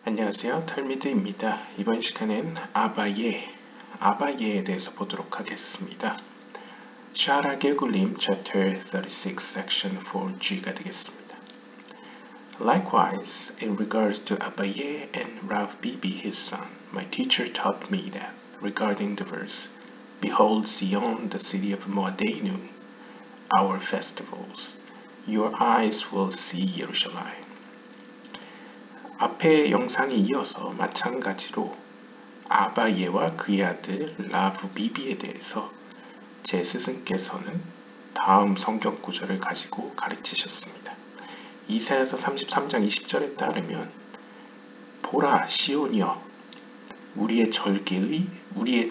안녕하세요. 탈미드입니다. 이번 시간엔 아바예에 대해서 보도록 하겠습니다. 샤라 게굴림 Chapter 36 Section 4G가 되겠습니다. Likewise, in regards to Abaye and Rav Bibi his son, my teacher taught me that, regarding the verse, Behold Zion, the city of Moadenu, our festivals, your eyes will see Jerusalem. 앞의 영상에 이어서 마찬가지로 아바예와 그의 아들 라브 비비에 대해서 제 스승께서는 다음 성경 구절을 가지고 가르치셨습니다. 이사야서 33장 20절에 따르면 보라 시온이여 우리의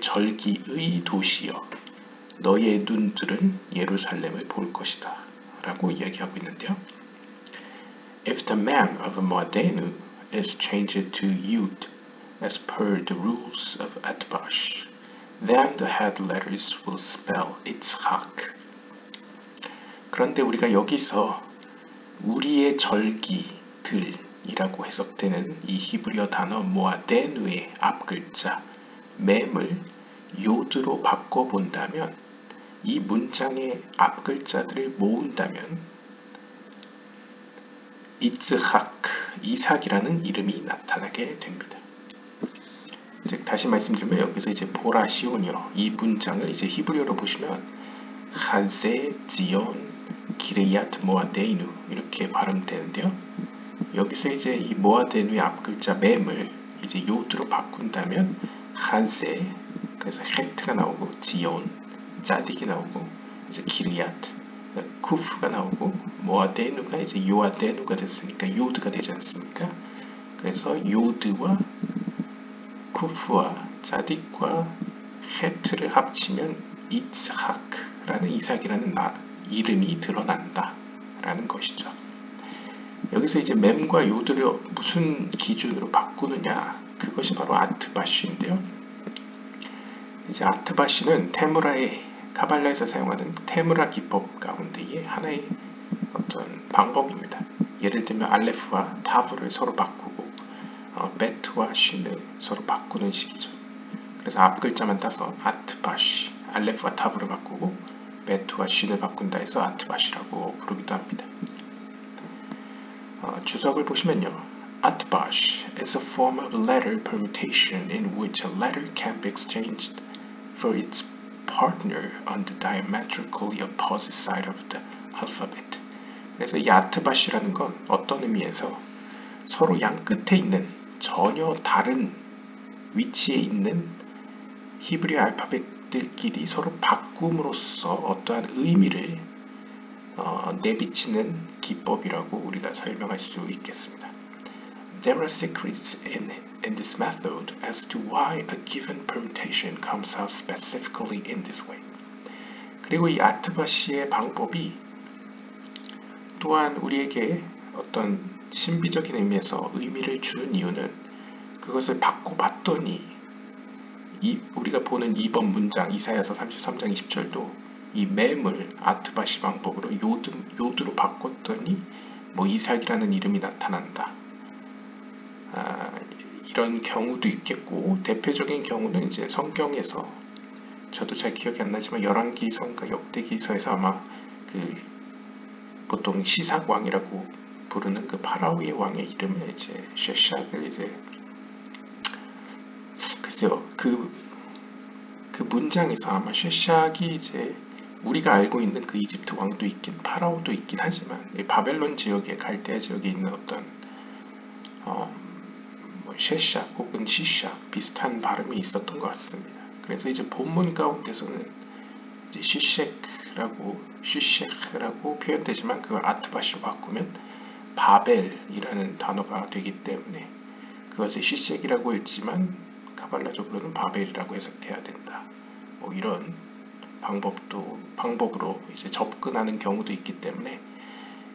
절기의 도시여 너의 눈들은 예루살렘을 볼 것이다 라고 이야기하고 있는데요. If the man of Moadenu is changed to Yud as per the rules of Atbash, then the head letters will spell Itzhak. 그런데 우리가 여기서 우리의 절기들이라고 해석되는 이 히브리어 단어 모아데누의 앞글자 mem을 요드로 바꿔본다면 이 문장의 앞글자들을 모은다면 이삭이라는 이름이 나타나게 됩니다. 이제 다시 말씀드리면 여기서 이제 보라 시온이요 이 문장을 이제 히브리어로 보시면 하제 지온 기레야트 모아데이누 이렇게 발음되는데요. 여기서 이제 이 모아데누의 앞글자 mem을 이제 요드로 바꾼다면 하제 그래서 헤트가 나오고 지온 짜딕이 나오고 이제 기레야트 쿠프가 나오고 모아데누가 이제 요아데누가 됐으니까 요드가 되지 않습니까? 그래서 요드와 쿠프와 짜딕과 헤트를 합치면 이삭라는 이삭이라는 이름이 드러난다 라는 것이죠. 여기서 이제 mem과 요드를 무슨 기준으로 바꾸느냐 그것이 바로 아트바시인데요. 이제 아트바시는 테무라의 카발라에서 사용하는 테무라 기법 가운데의 하나의 어떤 방법입니다. 예를 들면 알레프와 타브를 서로 바꾸고 베트와 쉰을 서로 바꾸는 식이죠. 그래서 앞글자만 따서 아트바시, 알레프와 타브를 바꾸고 베트와 쉰을 바꾼다 해서 아트바시라고 부르기도 합니다. 주석을 보시면요. Atbash is a form of letter permutation in which a letter can be exchanged for its partner on the diametrically opposite side of the alphabet. 그래서 이 아트바시라는 건 어떤 의미에서 서로 양 끝에 있는 전혀 다른 위치에 있는 히브리 알파벳들끼리 서로 바꿈으로써 어떠한 의미를 내비치는 기법이라고 우리가 설명할 수 있겠습니다. There are secrets in this method as to why a given permutation comes out specifically in this way. 그리고 이 아트바시의 방법이 또한 우리에게 어떤 신비적인 의미에서 의미를 주는 이유는 그것을 바꿔봤더니 우리가 보는 2번 문장 이사야서 33장 20절도 이 mem을 아트바시 방법으로 요드로 바꿨더니 이삭이라는 이름이 나타난다. 이런 경우도 있겠고 대표적인 경우는 이제 성경에서 저도 잘 기억이 안 나지만 열왕기서인가 역대기서에서 아마 보통 시삭왕이라고 부르는 그 파라오의 왕의 이름에 이제 셰샥을 이제 글쎄요 그 문장에서 아마 셰샥이 이제 우리가 알고 있는 그 이집트 왕도 있긴 파라오도 있긴 하지만 바벨론 지역에 갈대아 지역에 있는 어떤 셰샥 혹은 시샥 비슷한 발음이 있었던 것 같습니다. 그래서 이제 본문 가운데서는 이제 시쉑라고 표현되지만 그걸 아트바시로 바꾸면 바벨이라는 단어가 되기 때문에 그것을 시쉑이라고 읽지만 카발라적으로는 바벨이라고 해석해야 된다. 이런 방법으로 이제 접근하는 경우도 있기 때문에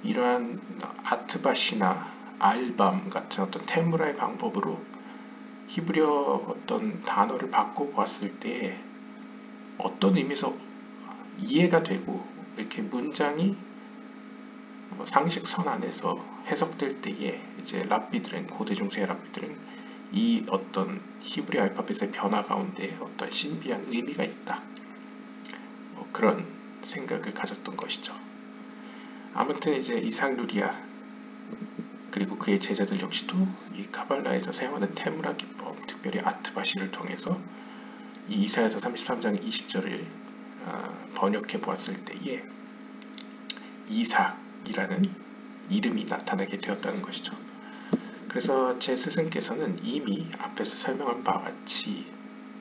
이러한 아트바시나 알밤 같은 어떤 테무라의 방법으로 히브리어 어떤 단어를 바꿔보았을 때 어떤 의미에서 이해가 되고 이렇게 문장이 상식선 안에서 해석될 때에 이제 랍비들은 고대 중세의 랍비들은 이 어떤 히브리 알파벳의 변화 가운데 어떤 신비한 의미가 있다. 그런 생각을 가졌던 것이죠. 아무튼 이제 이삭 루리아 그리고 그의 제자들 역시도 이 카발라에서 사용하는 테무라 기법, 특별히 아트바시를 통해서 이 이사야서 33장 20절을 번역해 보았을 때에 이삭이라는 이름이 나타나게 되었다는 것이죠. 그래서 제 스승께서는 이미 앞에서 설명한 바와 같이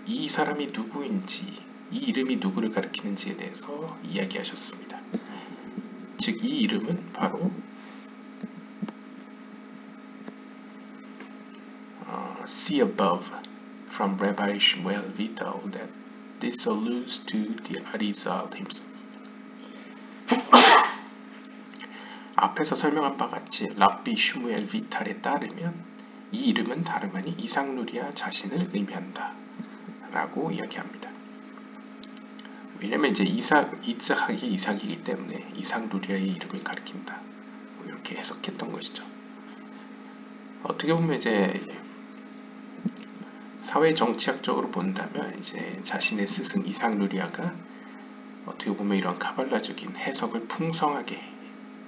이 사람이 누구인지, 이 이름이 누구를 가리키는지에 대해서 이야기하셨습니다. 즉, 이 이름은 바로 See above from Rabbi Shmuel Vital that this alludes to the Arizal himself. 앞에서 설명한 바 같이 랍비 슈무엘 비탈에 따르면 이 이름은 다름 아닌 이삭 루리아 자신을 의미한다 라고 이야기합니다. 왜냐면 이제 이삭이 이삭이기 때문에 이삭 루리아의 이름을 가리킨다 이렇게 해석했던 것이죠. 어떻게 보면 이제 사회 정치학적으로 본다면 이제 자신의 스승 이삭 루리아가 어떻게 보면 이런 카발라적인 해석을 풍성하게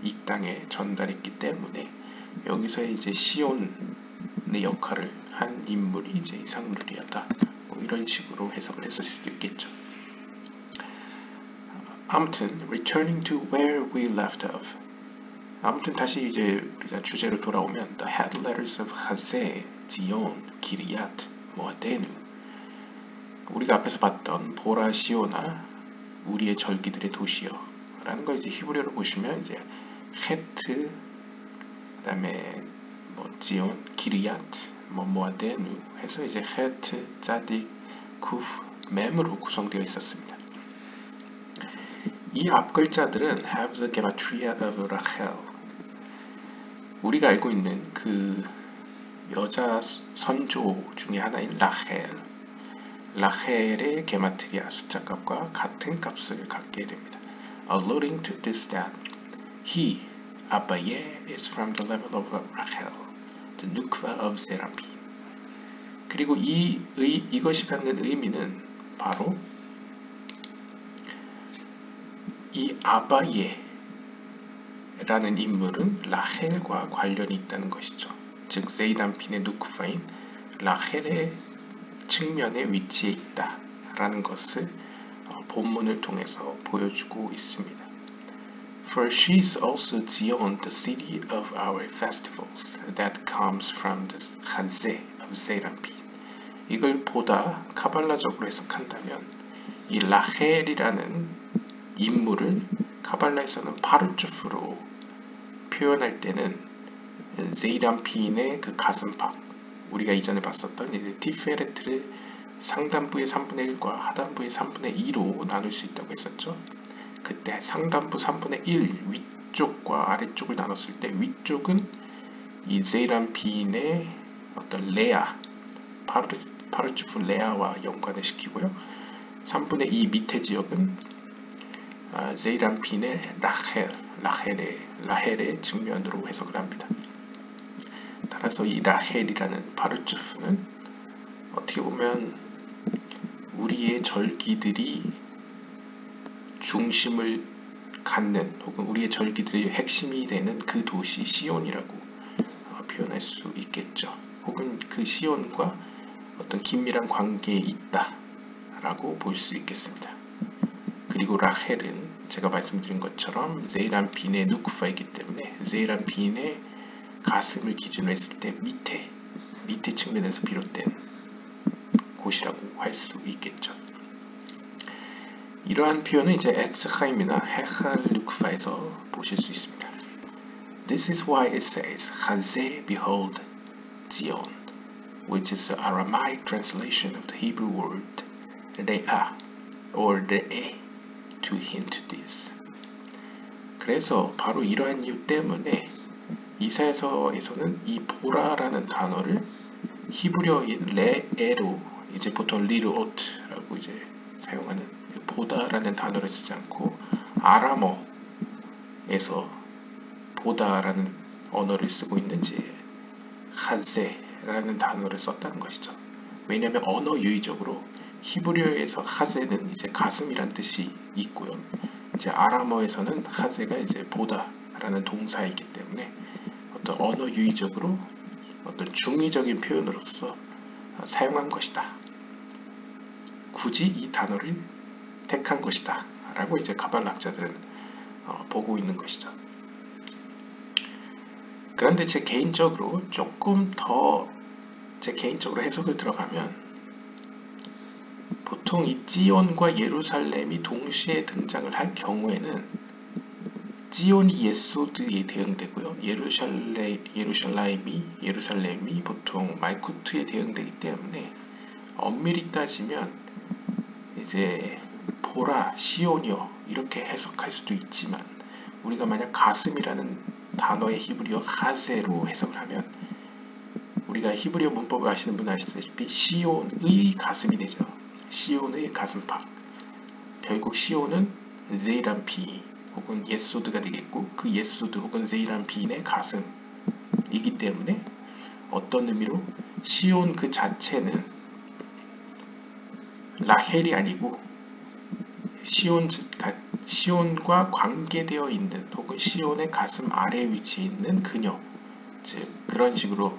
이 땅에 전달했기 때문에 여기서 이제 시온의 역할을 한 인물이 이제 이삭 루리아다. 이런 식으로 해석을 했을 수도 있겠죠. 아무튼 returning to where we left off. 아무튼 다시 이제 우리가 주제로 돌아오면 the head letters of 하세, 지온, 기리앗, 모아데누. 우리가 앞에서 봤던 보라 시오나 우리의 절기들의 도시여 라는 거 이제 히브리어로 보시면 이제 헤트, 그다음에 지온, 기리앗, 모아데누 해서 이제 헤트, 짜딕, 쿠프, mem으로 구성되어 있었습니다. 이 앞 글자들은 have the gematria of Rachel. 우리가 알고 있는 그 여자 선조 중에 하나인 라헬의 게마트리아 숫자값과 같은 값을 갖게 됩니다. Alluding to this that he, Abaye, is from the level of Rachel, the Nukva of Seraphim. 그리고 이것이 갖는 의미는 바로 이 아바예라는 인물은 라헬과 관련이 있다는 것이죠. 즉 세이람핀의 누크파인 라헬의 측면에 위치해 있다라는 것을 본문을 통해서 보여주고 있습니다. For she is also Zion, the city of our festivals, that comes from the Hanse of 세이람핀. 이걸 보다 카발라적으로 해석한다면 이 라헬이라는 인물을 카발라에서는 파르주프로 표현할 때는 세이람핀의 그 가슴팍, 우리가 이전에 봤었던 티페레트를 상단부의 3분의 1과 하단부의 3분의 2로 나눌 수 있다고 했었죠. 그때 상단부 3분의 1 위쪽과 아래쪽을 나눴을 때 위쪽은 이 세이람핀의 어떤 레아, 파르주프 레아와 연관을 시키고요. 3분의 2 밑에 지역은 세이람핀의 라헬의 측면으로 해석을 합니다. 따라서 이 라헬이라는 파르주프는 어떻게 보면 우리의 절기들이 중심을 갖는 혹은 우리의 절기들의 핵심이 되는 그 도시 시온이라고 표현할 수 있겠죠. 혹은 그 시온과 어떤 긴밀한 관계에 있다라고 볼 수 있겠습니다. 그리고 라헬은 제가 말씀드린 것처럼 세이람핀의 누크파이기 때문에 세이람핀의 가슴을 기준으로 했을 때 밑에 측면에서 비롯된 곳이라고 할 수 있겠죠. 이러한 표현은 이제 에츠하임이나 헤칼 누크파에서 보실 수 있습니다. This is why it says, Hazeh, behold, Zion, which is the Aramaic translation of the Hebrew word Re'ah, or Re'eh, to hint this. 그래서 바로 이러한 이유 때문에 이사야서에서는 이 보라라는 단어를 히브리어인 레에로 이제 보통 리르오트라고 이제 사용하는 보다라는 단어를 쓰지 않고 아람어에서 보다라는 언어를 쓰고 있는지 하제라는 단어를 썼다는 것이죠. 왜냐하면 언어 유의적으로 히브리어에서 하제는 이제 가슴이란 뜻이 있고요. 이제 아람어에서는 하제가 이제 보다라는 동사이기 때문에 어떤 언어 유의적으로 어떤 중의적인 표현으로서 사용한 것이다. 굳이 이 단어를 택한 것이다. 라고 이제 가발락자들은 보고 있는 것이죠. 그런데 제 개인적으로 조금 더 제 개인적으로 해석을 들어가면 보통 이 지온과 예루살렘이 동시에 등장을 할 경우에는 지온이 예소드에 대응되고요. 예루살렘이 보통 말쿠트에 대응되기 때문에 엄밀히 따지면 이제 보라, 시온이여 이렇게 해석할 수도 있지만 우리가 만약 가슴이라는 단어의 히브리어 하세로 해석을 하면 우리가 히브리어 문법을 아시는 분은 아시다시피 시온의 가슴이 되죠. 시온의 가슴팍. 결국 시온은 제이란피 혹은 예소드가 되겠고 그 예소드 혹은 제이란피인의 가슴이기 때문에 어떤 의미로 시온 그 자체는 라헬이 아니고 시온과 관계되어 있는 혹은 시온의 가슴 아래에 위치해 있는 그녀, 즉 그런 식으로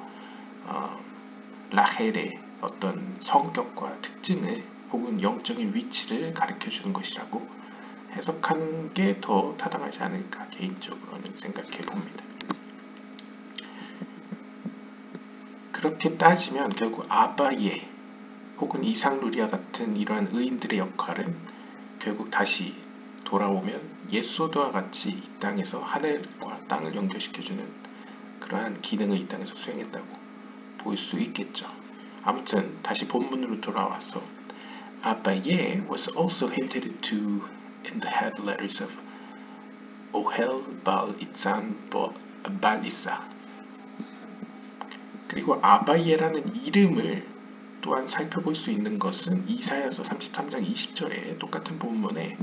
라헬의 어떤 성격과 특징을 혹은 영적인 위치를 가르쳐 주는 것이라고 해석하는 게 더 타당하지 않을까 개인적으로는 생각해 봅니다. 그렇게 따지면 결국 아바예 혹은 이상루리아 같은 이러한 의인들의 역할은 결국 다시 돌아오면 예소드와 같이 이 땅에서 하늘과 땅을 연결시켜주는 그러한 기능을 이 땅에서 수행했다고 볼 수 있겠죠. 아무튼 다시 본문으로 돌아와서 아바예 was also hinted to in the head letters of Ohel, Baal, Itzan, Baal, Issa. 그리고 아바예라는 이름을 또한 살펴볼 수 있는 것은 이사야서 33장 20절에 똑같은 본문에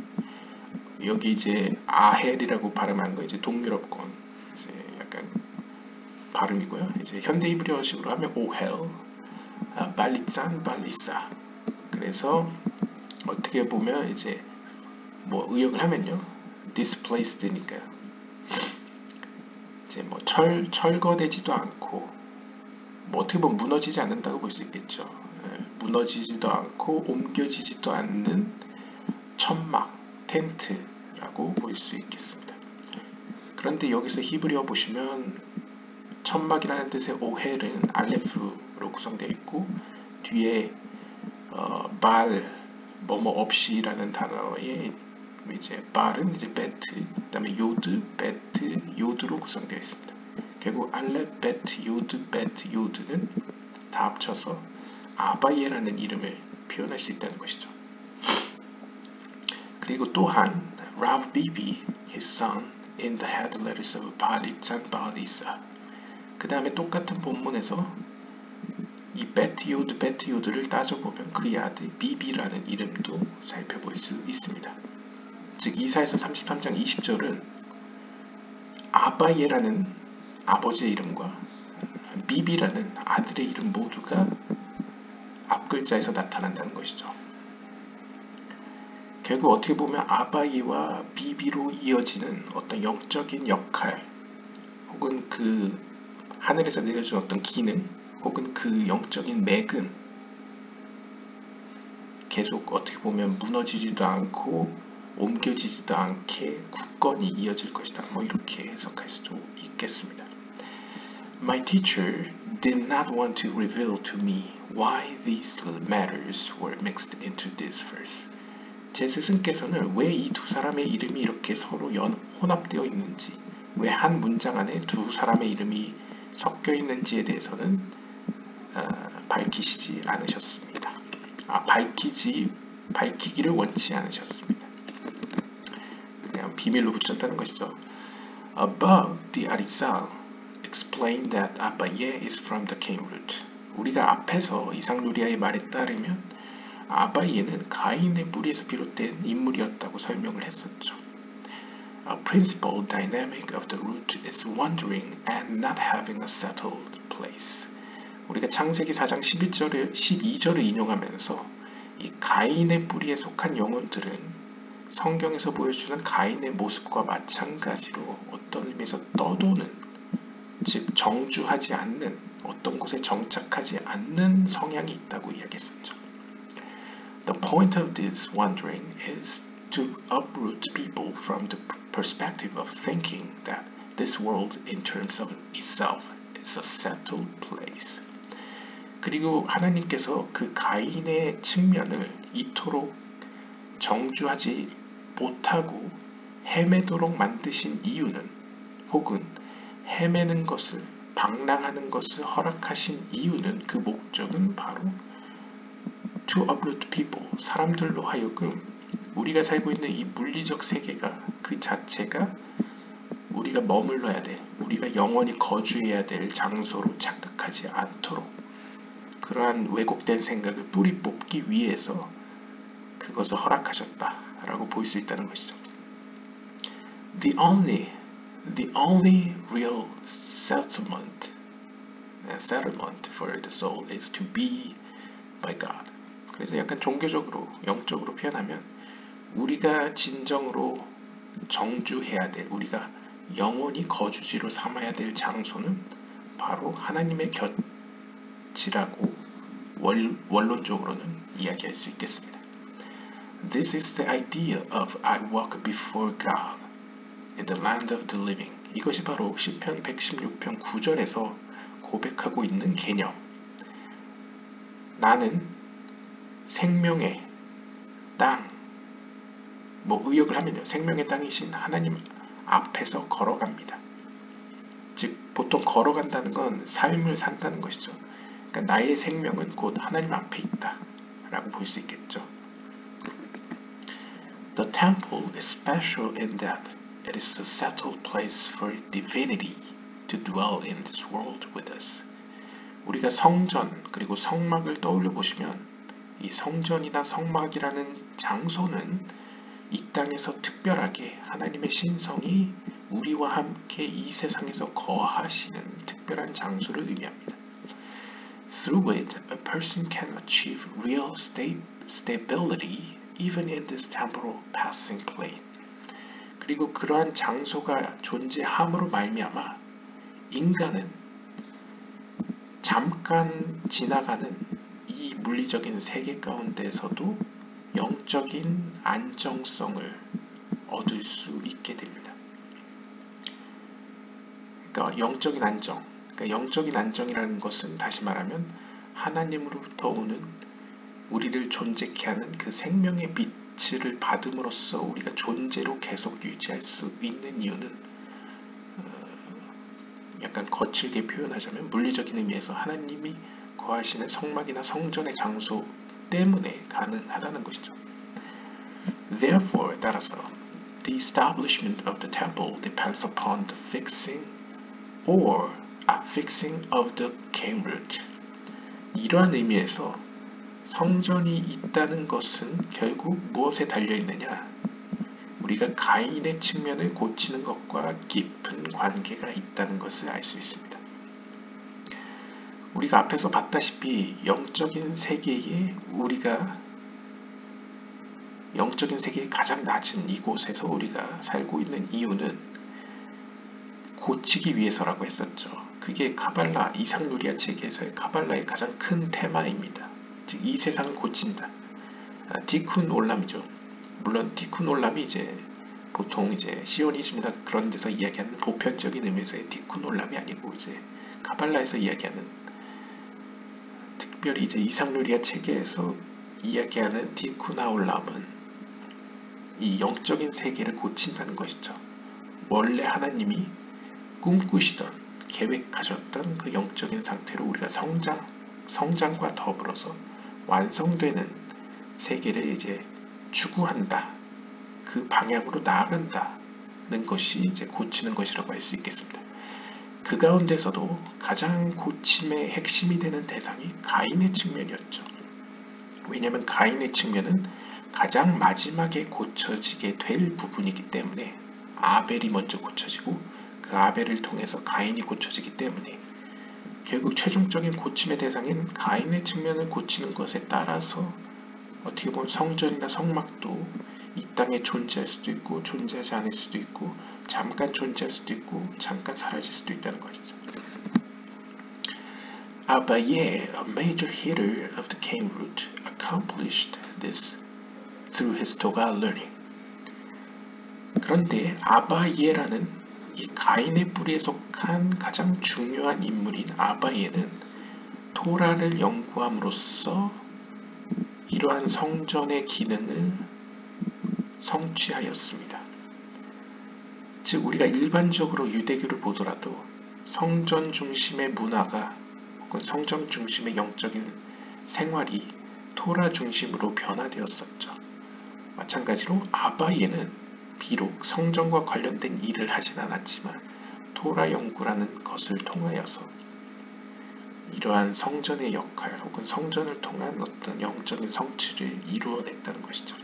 여기 이제 아헬이라고 발음한 거 이제 동유럽권 이제 약간 발음이고요. 이제 현대 히브리어식으로 하면 오헬, 발리짠, 발리사. 그래서 어떻게 보면 이제 뭐 의역을 하면요, displaced니까요. 이제 뭐 철거되지도 않고 뭐 어떻게 보면 무너지지 않는다고 볼 수 있겠죠. 무너지지도 않고 옮겨지지도 않는 천막, 텐트라고 볼 수 있겠습니다. 그런데 여기서 히브리어 보시면 천막이라는 뜻의 오헬은 알레프로 구성되어 있고 뒤에 발 뭐뭐 없이라는 단어의 이제 발은 이제 베트, 그다음에 요드, 베트, 요드로 구성되어 있습니다. 결국 알렙, 베트, 요드는 다 합쳐서 아바예라는 이름을 표현할 수 있다는 것이죠. 그리고 또한 Rav Bibi, his son, in the head letters of Balitzan, Balisa. 그 다음에 똑같은 본문에서 이 베트요드를 따져보면 그의 아들 비비라는 이름도 살펴볼 수 있습니다. 즉 이사야서 33장 20절은 아바예라는 아버지의 이름과 비비라는 아들의 이름 모두가 앞글자에서 나타난다는 것이죠. 결국 어떻게 보면 아바예와 비비로 이어지는 어떤 영적인 역할 혹은 그 하늘에서 내려준 어떤 기능 혹은 그 영적인 맥은 계속 어떻게 보면 무너지지도 않고 옮겨지지도 않게 굳건히 이어질 것이다. 뭐 이렇게 해석할 수도 있겠습니다. My teacher did not want to reveal to me why these matters were mixed into this verse. 제 스승께서는 왜 이 두 사람의 이름이 이렇게 서로 혼합되어 있는지, 왜 한 문장 안에 두 사람의 이름이 섞여 있는지에 대해서는 밝히시지 않으셨습니다. 밝히기를 원치 않으셨습니다. 그냥 비밀로 붙였다는 것이죠. Above, the Arizal explained that Abaye is from the Cain root. 우리가 앞에서 이상루리아의 말에 따르면 아바예는 가인의 뿌리에서 비롯된 인물이었다고 설명을 했었죠. A principal dynamic of the root is wandering and not having a settled place. 우리가 창세기 4장 12절을 인용하면서 이 가인의 뿌리에 속한 영혼들은 성경에서 보여주는 가인의 모습과 마찬가지로 어떤 의미에서 떠도는, 즉 정주하지 않는, 어떤 곳에 정착하지 않는 성향이 있다고 이야기했었죠. The point of this wandering is to uproot people from the perspective of thinking that this world in terms of itself is a settled place. 그리고 하나님께서 그 가인의 측면을 이토록 정주하지 못하고 헤매도록 만드신 이유는, 혹은 헤매는 것을, 방랑하는 것을 허락하신 이유는, 그 목적은 바로 to uproot people, 사람들로 하여금 우리가 살고 있는 이 물리적 세계가 그 자체가 우리가 머물러야 될, 우리가 영원히 거주해야 될 장소로 착각하지 않도록 그러한 왜곡된 생각을 뿌리 뽑기 위해서 그것을 허락하셨다라고 볼 수 있다는 것이죠. The only real settlement for the soul is to be by God. 그래서 약간 종교적으로, 영적으로 표현하면 우리가 진정으로 정주해야 될, 우리가 영원히 거주지로 삼아야 될 장소는 바로 하나님의 곁이라고 원론적으로는 이야기할 수 있겠습니다. This is the idea of I walk before God in the land of the living. 이것이 바로 시편 116편 9절에서 고백하고 있는 개념. 나는 생명의 땅, 의역을 하면요, 생명의 땅이신 하나님 앞에서 걸어갑니다. 즉 보통 걸어간다는 건 삶을 산다는 것이죠. 그러니까 나의 생명은 곧 하나님 앞에 있다 라고 볼 수 있겠죠. The temple is special in that it is a settled place for divinity to dwell in this world with us. 우리가 성전 그리고 성막을 떠올려 보시면 이 성전이나 성막이라는 장소는 이 땅에서 특별하게 하나님의 신성이 우리와 함께 이 세상에서 거하시는 특별한 장소를 의미합니다. Through it, a person can achieve real stability even in this temporal passing plane. 그리고 그러한 장소가 존재함으로 말미암아 인간은 잠깐 지나가는 이 물리적인 세계 가운데서도 영적인 안정성을 얻을 수 있게 됩니다. 그러니까 영적인 안정, 영적인 안정이라는 것은 다시 말하면 하나님으로부터 오는 우리를 존재케 하는 그 생명의 빛을 받음으로써 우리가 존재로 계속 유지할 수 있는 이유는 약간 거칠게 표현하자면 물리적인 의미에서 하나님이 거하시는 성막이나 성전의 장소 때문에 가능하다는 것이죠. Therefore, 따라서 the establishment of the temple depends upon the fixing of the came root. 이러한 의미에서 성전이 있다는 것은 결국 무엇에 달려있느냐? 우리가 가인의 측면을 고치는 것과 깊은 관계가 있다는 것을 알 수 있습니다. 우리가 앞에서 봤다시피 영적인 세계의 가장 낮은 이곳에서 우리가 살고 있는 이유는 고치기 위해서라고 했었죠. 그게 카발라, 이삭누리아 체계에서의 카발라의 가장 큰 테마입니다. 즉 이 세상을 고친다. 티쿤 올람이죠. 물론 티쿤 올람이 이제 보통 이제 시오니즘이나 그런 데서 이야기하는 보편적인 의미에서의 티쿤 올람이 아니고 이제 카발라에서 이야기하는, 특별히 이제 이삭누리아 체계에서 이야기하는 티쿤 올람은 이 영적인 세계를 고친다는 것이죠. 원래 하나님이 꿈꾸시던, 계획하셨던 그 영적인 상태로 우리가 성장과 더불어서 완성되는 세계를 이제 추구한다. 그 방향으로 나아간다는 것이 이제 고치는 것이라고 할 수 있겠습니다. 그 가운데서도 가장 고침의 핵심이 되는 대상이 가인의 측면이었죠. 왜냐하면 가인의 측면은 가장 마지막에 고쳐지게 될 부분이기 때문에 아벨이 먼저 고쳐지고 그 아벨을 통해서 가인이 고쳐지기 때문에 결국 최종적인 고침의 대상인 가인의 측면을 고치는 것에 따라서 어떻게 보면 성전이나 성막도 이 땅에 존재할 수도 있고 존재하지 않을 수도 있고 잠깐 존재할 수도 있고 잠깐 사라질 수도 있다는 것이죠. Abaye, a major hitter of the cane root, accomplished this through his Torah learning. 그런데 아바예라는 이 가인의 뿌리에 속한 가장 중요한 인물인 아바예는 토라를 연구함으로써 이러한 성전의 기능을 성취하였습니다. 즉 우리가 일반적으로 유대교를 보더라도 성전 중심의 문화가 혹은 성전 중심의 영적인 생활이 토라 중심으로 변화되었었죠. 마찬가지로 아바예는 비록 성전과 관련된 일을 하진 않았지만 토라 연구라는 것을 통하여서 이러한 성전의 역할 혹은 성전을 통한 어떤 영적인 성취를 이루어냈다는 것이죠.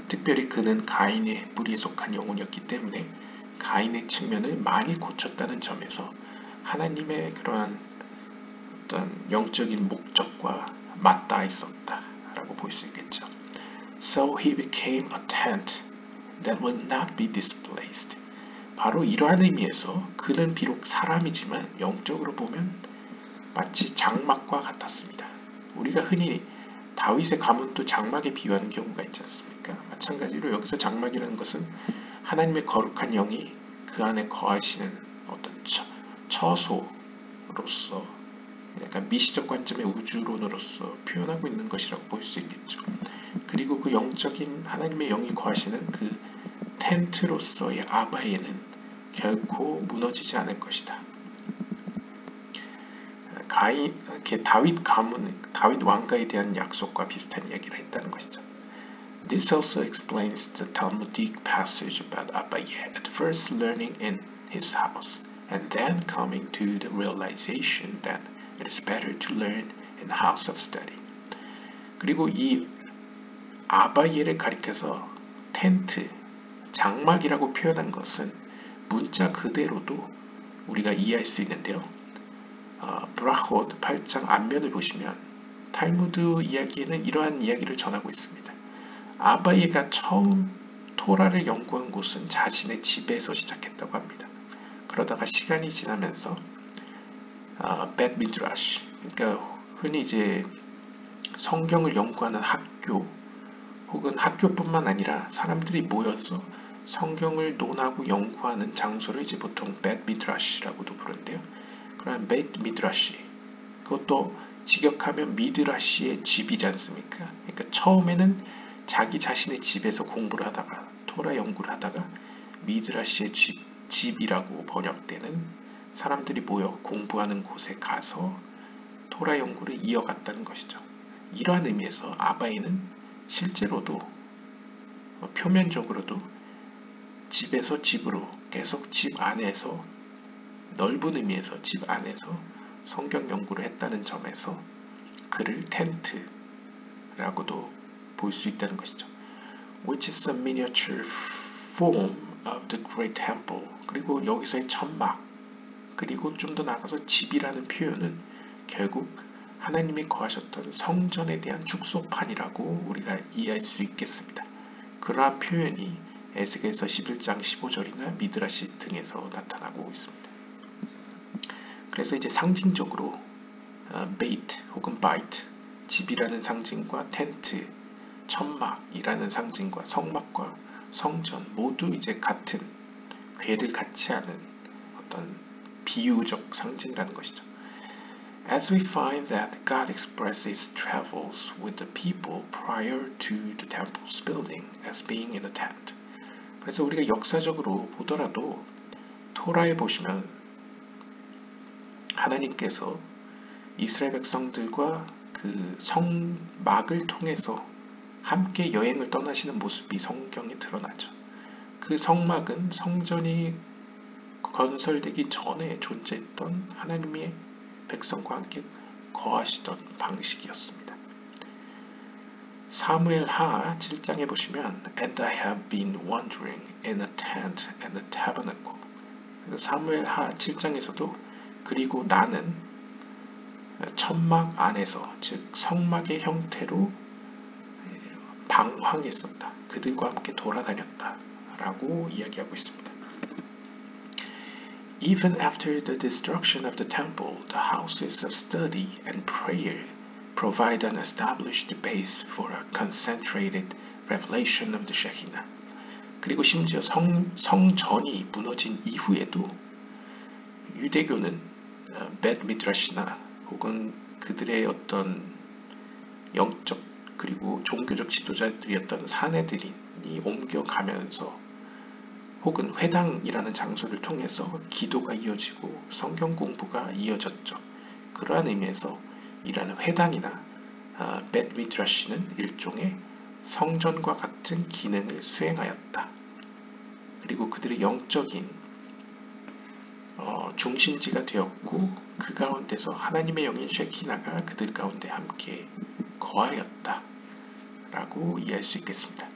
특별히 그는 가인의 뿌리에 속한 영혼이었기 때문에 가인의 측면을 많이 고쳤다는 점에서 하나님의 그러한 어떤 영적인 목적과 맞닿아 있었다라고 볼 수 있겠죠. So he became a tent that will not be displaced. 바로 이러한 의미에서 그는 비록 사람이지만 영적으로 보면 마치 장막과 같았습니다. 우리가 흔히 다윗의 가문도 장막에 비유하는 경우가 있지 않습니까? 마찬가지로 여기서 장막이라는 것은 하나님의 거룩한 영이 그 안에 거하시는 어떤 처소로서 약간 미시적 관점의 우주론으로서 표현하고 있는 것이라고 볼 수 있겠죠. 그리고 그 영적인 하나님의 영이 거하시는 그 텐트로서의 아바예는 결코 무너지지 않을 것이다. 다윗 가문, 다윗 왕가에 대한 약속과 비슷한 이야기를 했다는 것이죠. This also explains the Talmudic passage about Abaye at first learning in his house and then coming to the realization that it is better to learn in the house of study. 그리고 이 아바예를 가리켜서 텐트, 장막이라고 표현한 것은 문자 그대로도 우리가 이해할 수 있는데요. 브라콧 8장 앞면을 보시면 탈무드 이야기에는 이러한 이야기를 전하고 있습니다. 아바예가 처음 토라를 연구한 곳은 자신의 집에서 시작했다고 합니다. 그러다가 시간이 지나면서 벳 미드라시, 그러니까 흔히 이제 성경을 연구하는 학교 혹은 학교뿐만 아니라 사람들이 모여서 성경을 논하고 연구하는 장소를 이제 보통 벳 미드라시라고도 부르는데요. 그런 벳 미드라시, 그것도 직역하면 미드라시의 집이지 않습니까? 그러니까 처음에는 자기 자신의 집에서 공부를 하다가 토라 연구를 하다가 미드라시의 집이라고 번역되는 사람들이 모여 공부하는 곳에 가서 토라 연구를 이어갔다는 것이죠. 이러한 의미에서 아바예는 실제로도 표면적으로도 집에서 집으로 계속 집 안에서 넓은 의미에서 집 안에서 성경 연구를 했다는 점에서 그를 텐트라고도 볼 수 있다는 것이죠. Which is a miniature form of the great temple. 그리고 여기서의 천막, 그리고 좀 더 나아가서 집이라는 표현은 결국 하나님이 거하셨던 성전에 대한 축소판이라고 우리가 이해할 수 있겠습니다. 그러한 표현이 에스겔서 11장 15절이나 미드라시 등에서 나타나고 있습니다. 그래서 이제 상징적으로 베이트 혹은 바이트, 집이라는 상징과 텐트, 천막이라는 상징과 성막과 성전 모두 이제 같은 궤를 같이 하는 어떤 비유적 상징이라는 것이죠. As we find that God expressed his travels with the people prior to the temple's building as being in a tent. 그래서 우리가 역사적으로 보더라도 토라에 보시면 하나님께서 이스라엘 백성들과 그 성막을 통해서 함께 여행을 떠나시는 모습이 성경에 드러나죠. 그 성막은 성전이 건설되기 전에 존재했던 하나님의 백성과 함께 거하시던 방식이었습니다. 사무엘 하 7장에 보시면 And I have been wandering in a tent and a tabernacle. 사무엘 하 7장에서도 그리고 나는 천막 안에서 즉 성막의 형태로 방황했었다. 그들과 함께 돌아다녔다. 라고 이야기하고 있습니다. Even after the destruction of the temple, the houses of study and prayer provide an established base for a concentrated revelation of the Shekinah. 그리고 심지어 성전이 무너진 이후에도 유대교는 벳 미드라시나 혹은 그들의 어떤 영적 그리고 종교적 지도자들이었던 사내들이 옮겨가면서 혹은 회당이라는 장소를 통해서 기도가 이어지고 성경 공부가 이어졌죠. 그러한 의미에서 이라는 회당이나 벳 미드라시는 일종의 성전과 같은 기능을 수행하였다. 그리고 그들의 영적인 중심지가 되었고 그 가운데서 하나님의 영인 쉐키나가 그들 가운데 함께 거하였다. 라고 이해할 수 있겠습니다.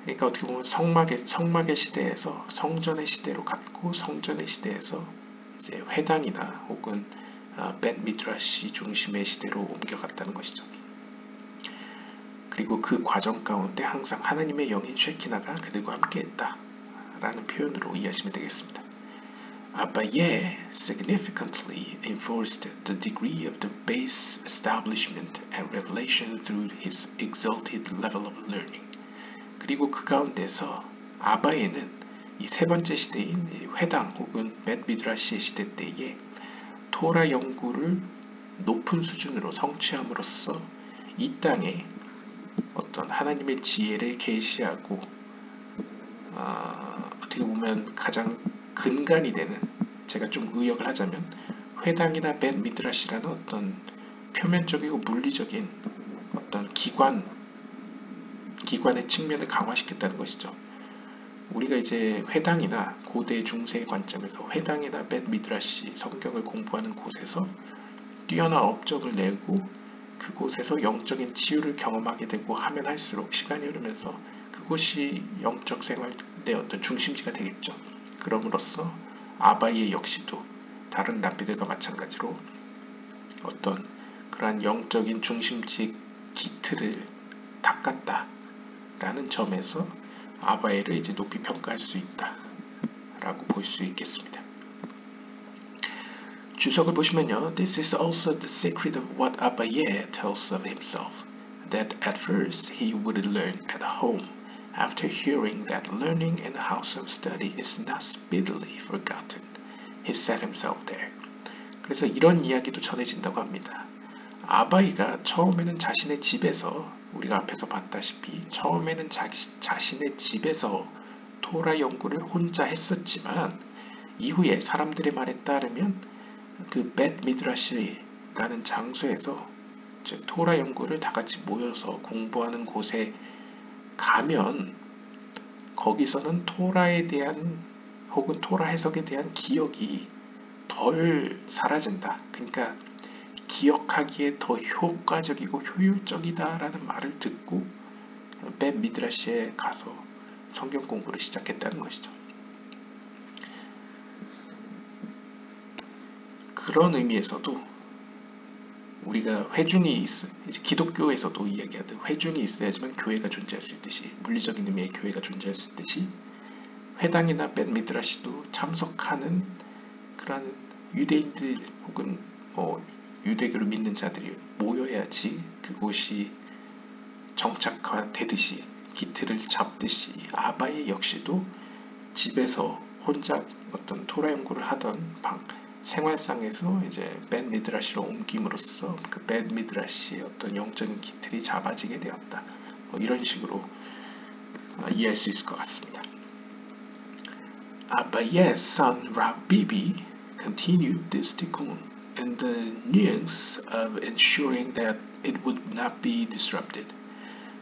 그러니까 어떻게 보면 성막의 시대에서 성전의 시대로 갔고 성전의 시대에서 이제 회당이나 혹은 벳 미드라시 중심의 시대로 옮겨갔다는 것이죠. 그리고 그 과정 가운데 항상 하나님의 영인 쉐키나가 그들과 함께했다 라는 표현으로 이해하시면 되겠습니다. Abaye significantly enforced the degree of the base establishment and revelation through his exalted level of learning. 그리고 그 가운데서 아바예는 이 세 번째 시대인 회당 혹은 벳 미드라시의 시대 때에 토라 연구를 높은 수준으로 성취함으로써 이 땅에 어떤 하나님의 지혜를 계시하고 어떻게 보면 가장 근간이 되는 제가 좀 의역을 하자면 회당이나 벳 미드라시라는 어떤 표면적이고 물리적인 어떤 기관의 측면을 강화시켰다는 것이죠. 우리가 이제 회당이나 고대 중세의 관점에서 회당이나 벳 미드라시 성경을 공부하는 곳에서 뛰어난 업적을 내고 그곳에서 영적인 치유를 경험하게 되고 하면 할수록 시간이 흐르면서 그곳이 영적 생활의 어떤 중심지가 되겠죠. 그럼으로써 아바예 역시도 다른 랍비들과 마찬가지로 어떤 그러한 영적인 중심지 기틀을 닦았다라는 점에서 아바예를 이제 높이 평가할 수 있다라고 볼 수 있겠습니다. 주석을 보시면요. This is also the secret of what Abaye tells of himself, that at first he would learn at home. After hearing that learning in the house of study is not speedily forgotten, he set himself there. 그래서 이런 이야기도 전해진다고 합니다. 아바이가 처음에는 자신의 집에서 우리가 앞에서 봤다시피 처음에는 자신의 집에서 토라 연구를 혼자 했었지만 이후에 사람들의 말에 따르면 그 벳 미드라시라는 장소에서 즉 토라 연구를 다 같이 모여서 공부하는 곳에 가면 거기서는 토라에 대한 혹은 토라 해석에 대한 기억이 덜 사라진다. 그러니까 기억하기에 더 효과적이고 효율적이다라는 말을 듣고 벳 미드라시에 가서 성경 공부를 시작했다는 것이죠. 그런 의미에서도 우리가 회중이 기독교에서도 이야기하듯 회중이 있어야지만 교회가 존재할 수 있듯이 물리적인 의미의 교회가 존재할 수 있듯이 회당이나 벳 미드라시도 참석하는 그런 유대인들 혹은 유대교를 믿는 자들이 모여야지 그곳이 정착화되듯이 기틀을 잡듯이 아바예 역시도 집에서 혼자 어떤 토라 연구를 하던 생활상에서 이제 벳 미드라시로 옮김으로써 그 벳 미드라시의 어떤 영적인 기틀이 잡아지게 되었다. 이런 식으로 이해할 수 있을 것 같습니다. Abaye's son Rab Bibi continued this tikkun in the nuance of ensuring that it would not be disrupted.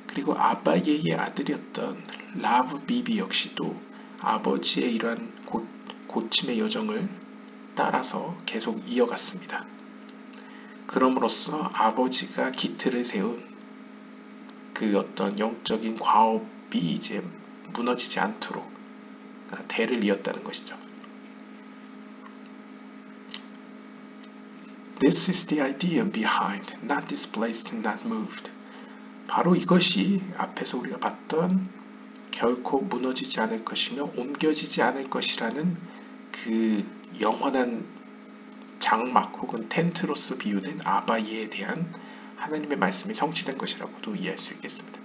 그리고 아바예의 아들이었던 라브 비비 역시도 아버지의 이러한 고침의 여정을 따라서 계속 이어갔습니다. 그럼으로써 아버지가 기틀을 세운 그 어떤 영적인 과업이 이제 무너지지 않도록 대를 이었다는 것이죠. This is the idea behind not displaced, not moved. 바로 이것이 앞에서 우리가 봤던 결코 무너지지 않을 것이며 옮겨지지 않을 것이라는 그 영원한 장막 혹은 텐트로서 비유된 아바예에 대한 하나님의 말씀이 성취된 것이라고도 이해할 수 있겠습니다.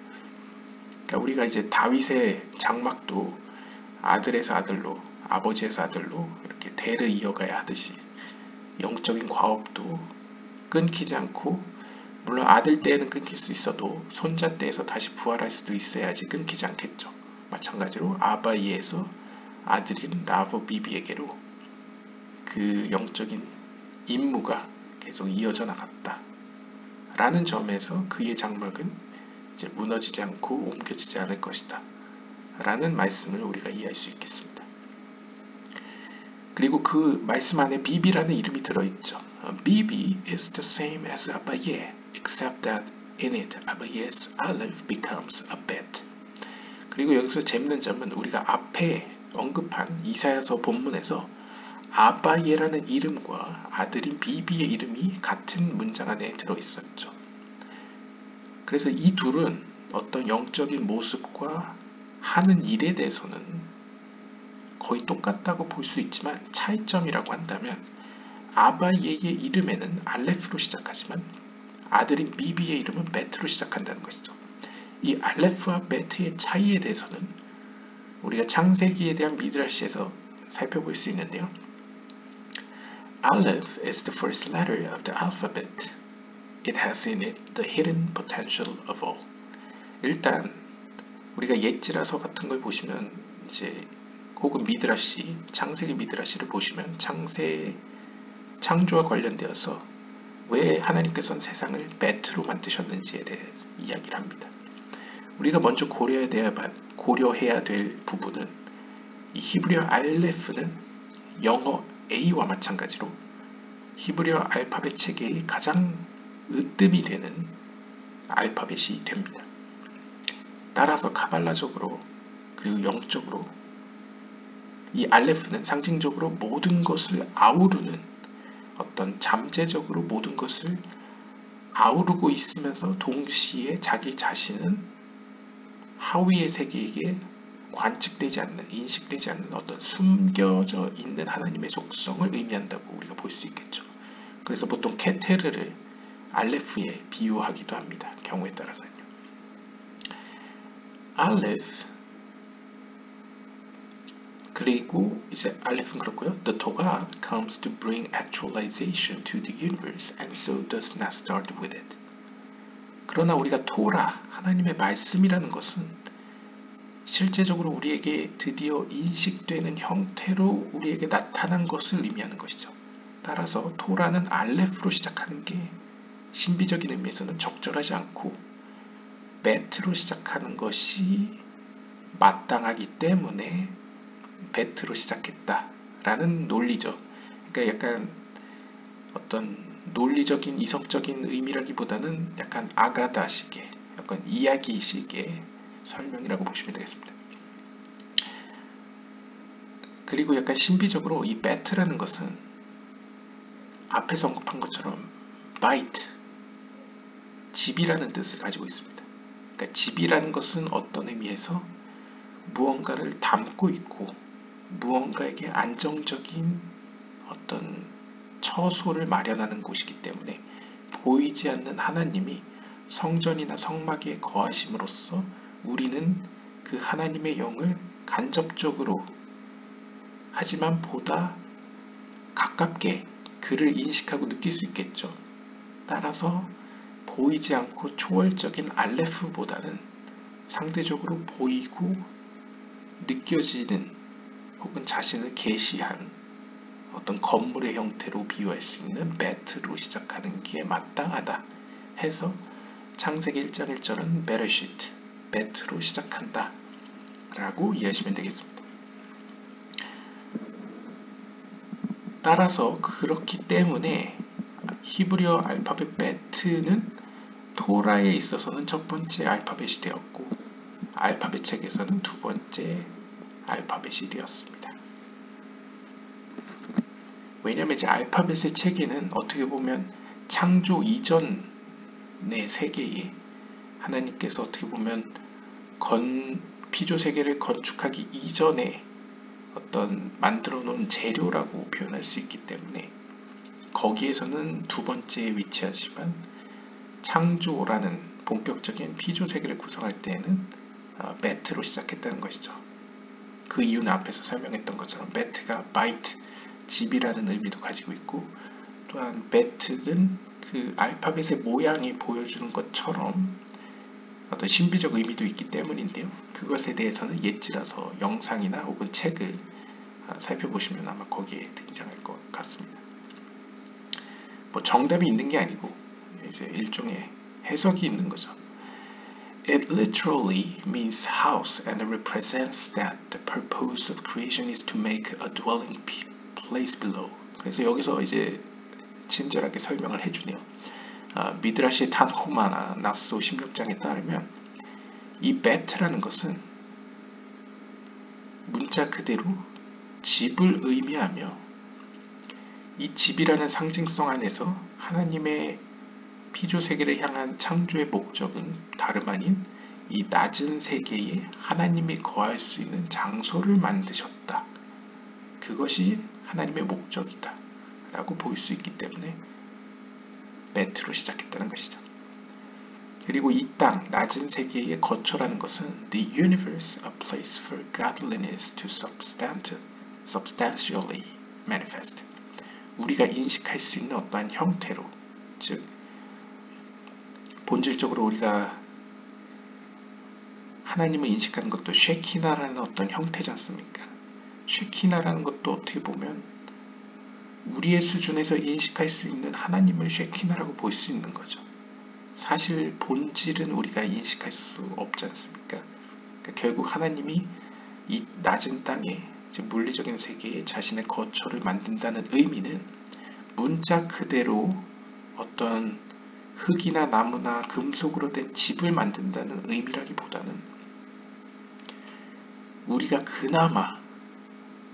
그러니까 우리가 이제 다윗의 장막도 아들에서 아들로, 아버지에서 아들로 이렇게 대를 이어가야 하듯이 영적인 과업도 끊기지 않고, 물론 아들 때에는 끊길 수 있어도 손자 때에서 다시 부활할 수도 있어야지 끊기지 않겠죠. 마찬가지로 아바이에서 아들인 라브 비비에게로 그 영적인 임무가 계속 이어져 나갔다 라는 점에서 그의 장막은 이제 무너지지 않고 옮겨지지 않을 것이다 라는 말씀을 우리가 이해할 수 있겠습니다. 그리고 그 말씀 안에 비비라는 이름이 들어있죠. 비비 is the same as 아바예, except that in it 아바예's aleph becomes a bet. 그리고 여기서 재밌는 점은 우리가 앞에 언급한 이사야서 본문에서 아바예라는 이름과 아들인 비비의 이름이 같은 문장 안에 들어있었죠. 그래서 이 둘은 어떤 영적인 모습과 하는 일에 대해서는 거의 똑같다고 볼 수 있지만 차이점이라고 한다면 아바예의 이름에는 알레프로 시작하지만 아들인 비비의 이름은 베트로 시작한다는 것이죠. 이 알레프와 베트의 차이에 대해서는 우리가 창세기에 대한 미드라시에서 살펴볼 수 있는데요. Aleph is the first letter of the alphabet. It has in it the hidden potential of all. 일단 우리가 옛지라서 같은 걸 보시면 이제 혹은 미드라시, 창세기 미드라시를 보시면 창조와 관련되어서 왜 하나님께서는 세상을 베트로 만드셨는지에 대해 이야기를 합니다. 우리가 먼저 고려해야 될 부분은 이 히브리어 알레프는 영어 A와 마찬가지로 히브리어 알파벳 체계의 가장 으뜸이 되는 알파벳이 됩니다. 따라서 카발라적으로 그리고 영적으로 이 알레프는 상징적으로 모든 것을 아우르는 어떤 잠재적으로 모든 것을 아우르고 있으면서 동시에 자기 자신은 하위의 세계에게 관측되지 않는, 인식되지 않는 어떤 숨겨져 있는 하나님의 속성을 의미한다고 우리가 볼 수 있겠죠. 그래서 보통 케테르를 알레프에 비유하기도 합니다. 경우에 따라서는요. 알레프 그리고 이제 알레프는 그렇고요. The Torah comes to bring actualization to the universe and so does not start with it. 그러나 우리가 토라, 하나님의 말씀이라는 것은 실제적으로 우리에게 드디어 인식되는 형태로 우리에게 나타난 것을 의미하는 것이죠. 따라서 토라는 알레프로 시작하는 게 신비적인 의미에서는 적절하지 않고 베트로 시작하는 것이 마땅하기 때문에 베트로 시작했다라는 논리죠. 그러니까 약간 어떤 논리적인 이성적인 의미라기보다는 약간 아가다식의 약간 이야기식의 설명이라고 보시면 되겠습니다. 그리고 약간 신비적으로 이 베트라는 것은 앞에서 언급한 것처럼 bite, 집이라는 뜻을 가지고 있습니다. 그러니까 집이라는 것은 어떤 의미에서 무언가를 담고 있고 무언가에게 안정적인 어떤 처소를 마련하는 곳이기 때문에 보이지 않는 하나님이 성전이나 성막에 거하심으로써 우리는 그 하나님의 영을 간접적으로 하지만 보다 가깝게 그를 인식하고 느낄 수 있겠죠. 따라서 보이지 않고 초월적인 알레프보다는 상대적으로 보이고 느껴지는 혹은 자신을 계시한 어떤 건물의 형태로 비유할 수 있는 베트로 시작하는 게 마땅하다 해서 창세기 1장 1절은 베레시트, 베트로 시작한다 라고 이해하시면 되겠습니다. 따라서 그렇기 때문에 히브리어 알파벳 베트는 토라에 있어서는 첫 번째 알파벳이 되었고 알파벳 책에서는 두 번째 알파벳이 되었습니다. 왜냐하면 이제 알파벳의 체계는 어떻게 보면 창조 이전의 세계에 하나님께서 어떻게 보면 피조 세계를 건축하기 이전에 어떤 만들어 놓은 재료라고 표현할 수 있기 때문에 거기에서는 두 번째에 위치하지만 창조라는 본격적인 피조 세계를 구성할 때에는 배트로 시작했다는 것이죠. 그 이유는 앞에서 설명했던 것처럼 배트가 바이트, 집이라는 의미도 가지고 있고 또한 배트는 그 알파벳의 모양이 보여주는 것처럼 어떤 신비적 의미도 있기 때문인데요. 그것에 대해서는 옛지라서 영상이나 혹은 책을 살펴보시면 아마 거기에 등장할 것 같습니다. 뭐 정답이 있는 게 아니고 이제 일종의 해석이 있는 거죠. It literally means house and represents that the purpose of creation is to make a dwelling place below. 그래서 여기서 이제 친절하게 설명을 해주네요. 미드라시 탄후마나 나소 16장에 따르면 이 베트라는 것은 문자 그대로 집을 의미하며 이 집이라는 상징성 안에서 하나님의 피조 세계를 향한 창조의 목적은 다름 아닌 이 낮은 세계에 하나님이 거할 수 있는 장소를 만드셨다. 그것이 하나님의 목적이다 라고 볼 수 있기 때문에 베트로 시작했다는 것이죠. 그리고 이 땅, 낮은 세계의 거처라는 것은 The universe, a place for godliness to substantially manifest. 우리가 인식할 수 있는 어떠한 형태로, 즉 본질적으로 우리가 하나님을 인식하는 것도 쉐키나라는 어떤 형태지 않습니까? 쉐키나라는 것도 어떻게 보면 우리의 수준에서 인식할 수 있는 하나님을 쉐키나라고 볼 수 있는 거죠. 사실 본질은 우리가 인식할 수 없지 않습니까? 그러니까 결국 하나님이 이 낮은 땅에 물리적인 세계에 자신의 거처를 만든다는 의미는 문자 그대로 어떤 흙이나 나무나 금속으로 된 집을 만든다는 의미라기보다는 우리가 그나마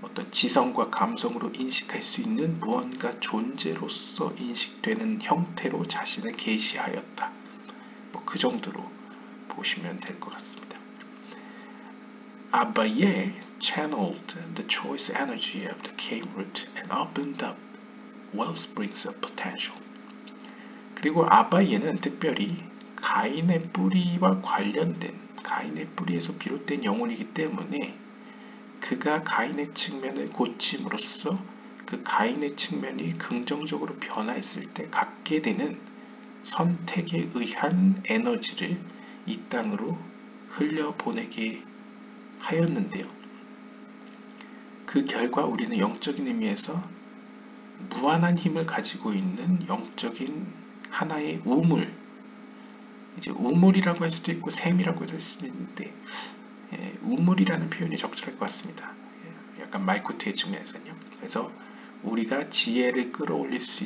어떤 지성과 감성으로 인식할 수 있는 무언가 존재로서 인식되는 형태로 자신을 계시하였다. 그 정도로 보시면 될 것 같습니다. Abaye channeled the choice energy of the cave root and opened up wellsprings of potential. 그리고 아바예는 특별히 가인의 뿌리와 관련된 가인의 뿌리에서 비롯된 영혼이기 때문에 그가 가인의 측면을 고침으로써 그 가인의 측면이 긍정적으로 변화했을 때 갖게 되는 선택에 의한 에너지를 이 땅으로 흘려보내게 하였는데요. 그 결과 우리는 영적인 의미에서 무한한 힘을 가지고 있는 영적인 하나의 우물, 이제 우물이라고 할 수도 있고 샘이라고 할 수도 있는데 우물이라는 표현이 적절할 것 같습니다. 약간 말쿠트의 측면에서는요. 그래서 우리가 지혜를 끌어올릴 수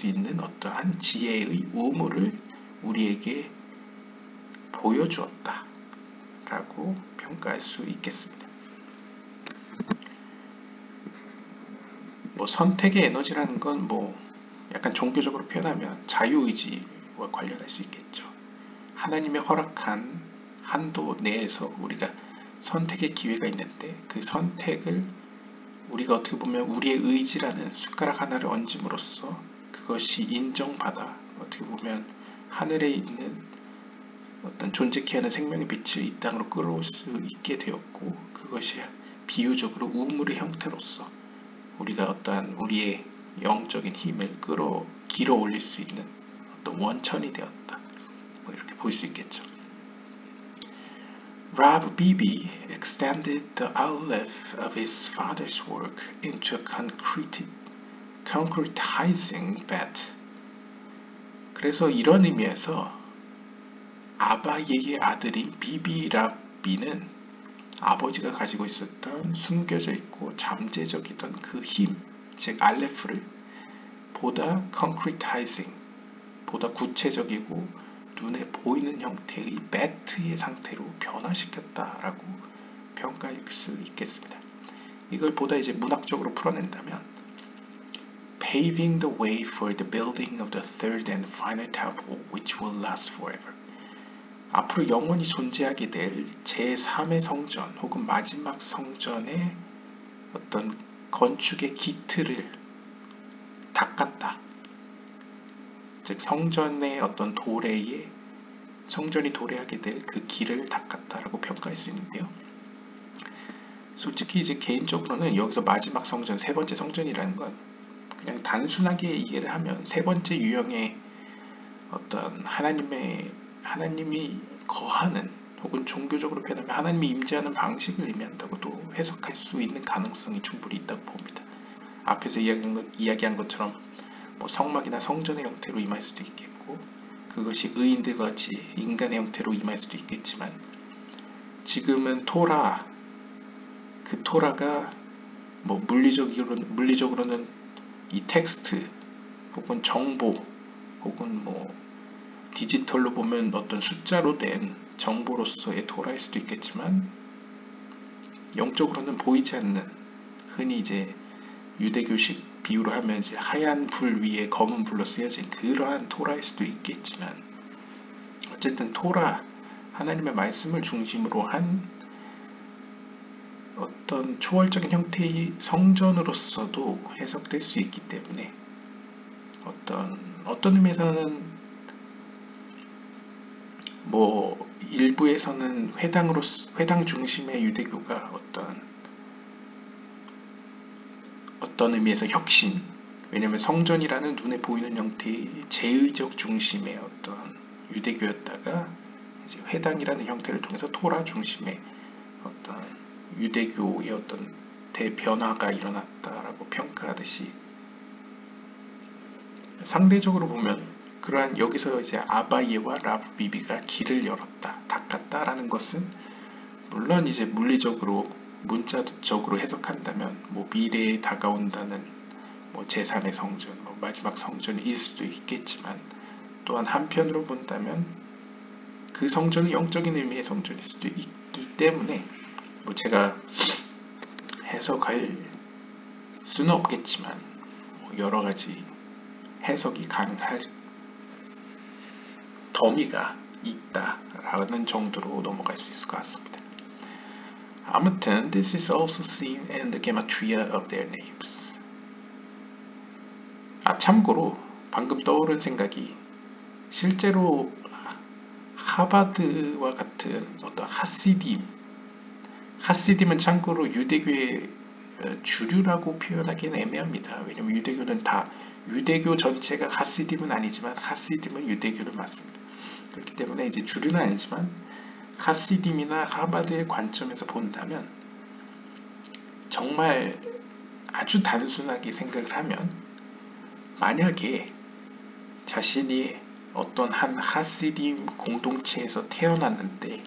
있는 어떠한 지혜의 우물을 우리에게 보여주었다 라고 평가할 수 있겠습니다. 선택의 에너지라는 건 약간 종교적으로 표현하면 자유의지와 관련할 수 있겠죠. 하나님의 허락한 한도 내에서 우리가 선택의 기회가 있는데 그 선택을 우리가 어떻게 보면 우리의 의지라는 숟가락 하나를 얹음으로써 그것이 인정받아 어떻게 보면 하늘에 있는 어떤 존재케 하는 생명의 빛을 이 땅으로 끌어올 수 있게 되었고 그것이 비유적으로 우물의 형태로서 우리가 어떠한 우리의 영적인 힘을 길어 올릴 수 있는 어떤 원천이 되었다. 이렇게 볼 수 있겠죠. Rob Beebe extended the outlet of his father's work into a concretizing bed. 그래서 이런 의미에서 아바예의 아들인 비비라비는 아버지가 가지고 있었던 숨겨져 있고 잠재적이던 그 힘, 즉 알레프를 보다 concretizing, 보다 구체적이고 눈에 보이는 형태의 매트의 상태로 변화시켰다라고 평가할 수 있겠습니다. 이걸 보다 이제 문학적으로 풀어낸다면 paving the way for the building of the third and final temple which will last forever. 앞으로 영원히 존재하게 될 제3의 성전 혹은 마지막 성전의 어떤 건축의 기틀을 닦았다. 즉 성전의 어떤 성전이 도래하게 될 그 길을 닦았다라고 평가할 수 있는데요. 솔직히 이제 개인적으로는 여기서 마지막 성전, 세 번째 성전이라는 건 그냥 단순하게 이해를 하면 세 번째 유형의 어떤 하나님이 거하는 혹은 종교적으로 표현하면 하나님이 임재하는 방식을 의미한다고도 해석할 수 있는 가능성이 충분히 있다고 봅니다. 앞에서 이야기한 것처럼 뭐 성막이나 성전의 형태로 임할 수도 있겠고 그것이 의인들과 같이 인간의 형태로 임할 수도 있겠지만 지금은 그 토라가 뭐 물리적으로는 이 텍스트 혹은 정보 혹은 뭐 디지털로 보면 어떤 숫자로 된 정보로서의 토라일 수도 있겠지만 영적으로는 보이지 않는 흔히 이제 유대교식 비유로 하면 이제 하얀 불 위에 검은 불로 쓰여진 그러한 토라일 수도 있겠지만 어쨌든 토라 하나님의 말씀을 중심으로 한 어떤 초월적인 형태의 성전으로서도 해석될 수 있기 때문에 어떤 의미에서는 뭐 일부에서는 회당 중심의 유대교가 어떤 의미에서 혁신, 왜냐하면 성전이라는 눈에 보이는 형태의 제의적 중심의 어떤 유대교였다가 이제 회당이라는 형태를 통해서 토라 중심의 어떤 유대교의 어떤 대변화가 일어났다라고 평가하듯이 상대적으로 보면 그러한 여기서 이제 아바이와 라브 비비가 길을 열었다, 닦았다라는 것은 물론 이제 물리적으로 문자적으로 해석한다면 뭐 미래에 다가온다는 뭐 제3의 성전, 뭐 마지막 성전일 수도 있겠지만 또한 한편으로 본다면 그 성전은 영적인 의미의 성전일 수도 있기 때문에 뭐 제가 해석할 수는 없겠지만 뭐 여러 가지 해석이 가능할 더미가 있다라는 정도로 넘어갈 수 있을 것 같습니다. 아무튼 this is also seen in the gematria of their names. 참고로 방금 떠오른 생각이 실제로 하바드와 같은 어떤 하시딤은 참고로 유대교의 주류라고 표현하기는 애매합니다. 왜냐하면 유대교 전체가 하시딤은 아니지만 하시딤은 유대교는 맞습니다. 그렇기 때문에 이제 주류는 아니지만 하시딤이나 하바드의 관점에서 본다면 정말 아주 단순하게 생각을 하면 만약에 자신이 어떤 한 하시딤 공동체에서 태어났는데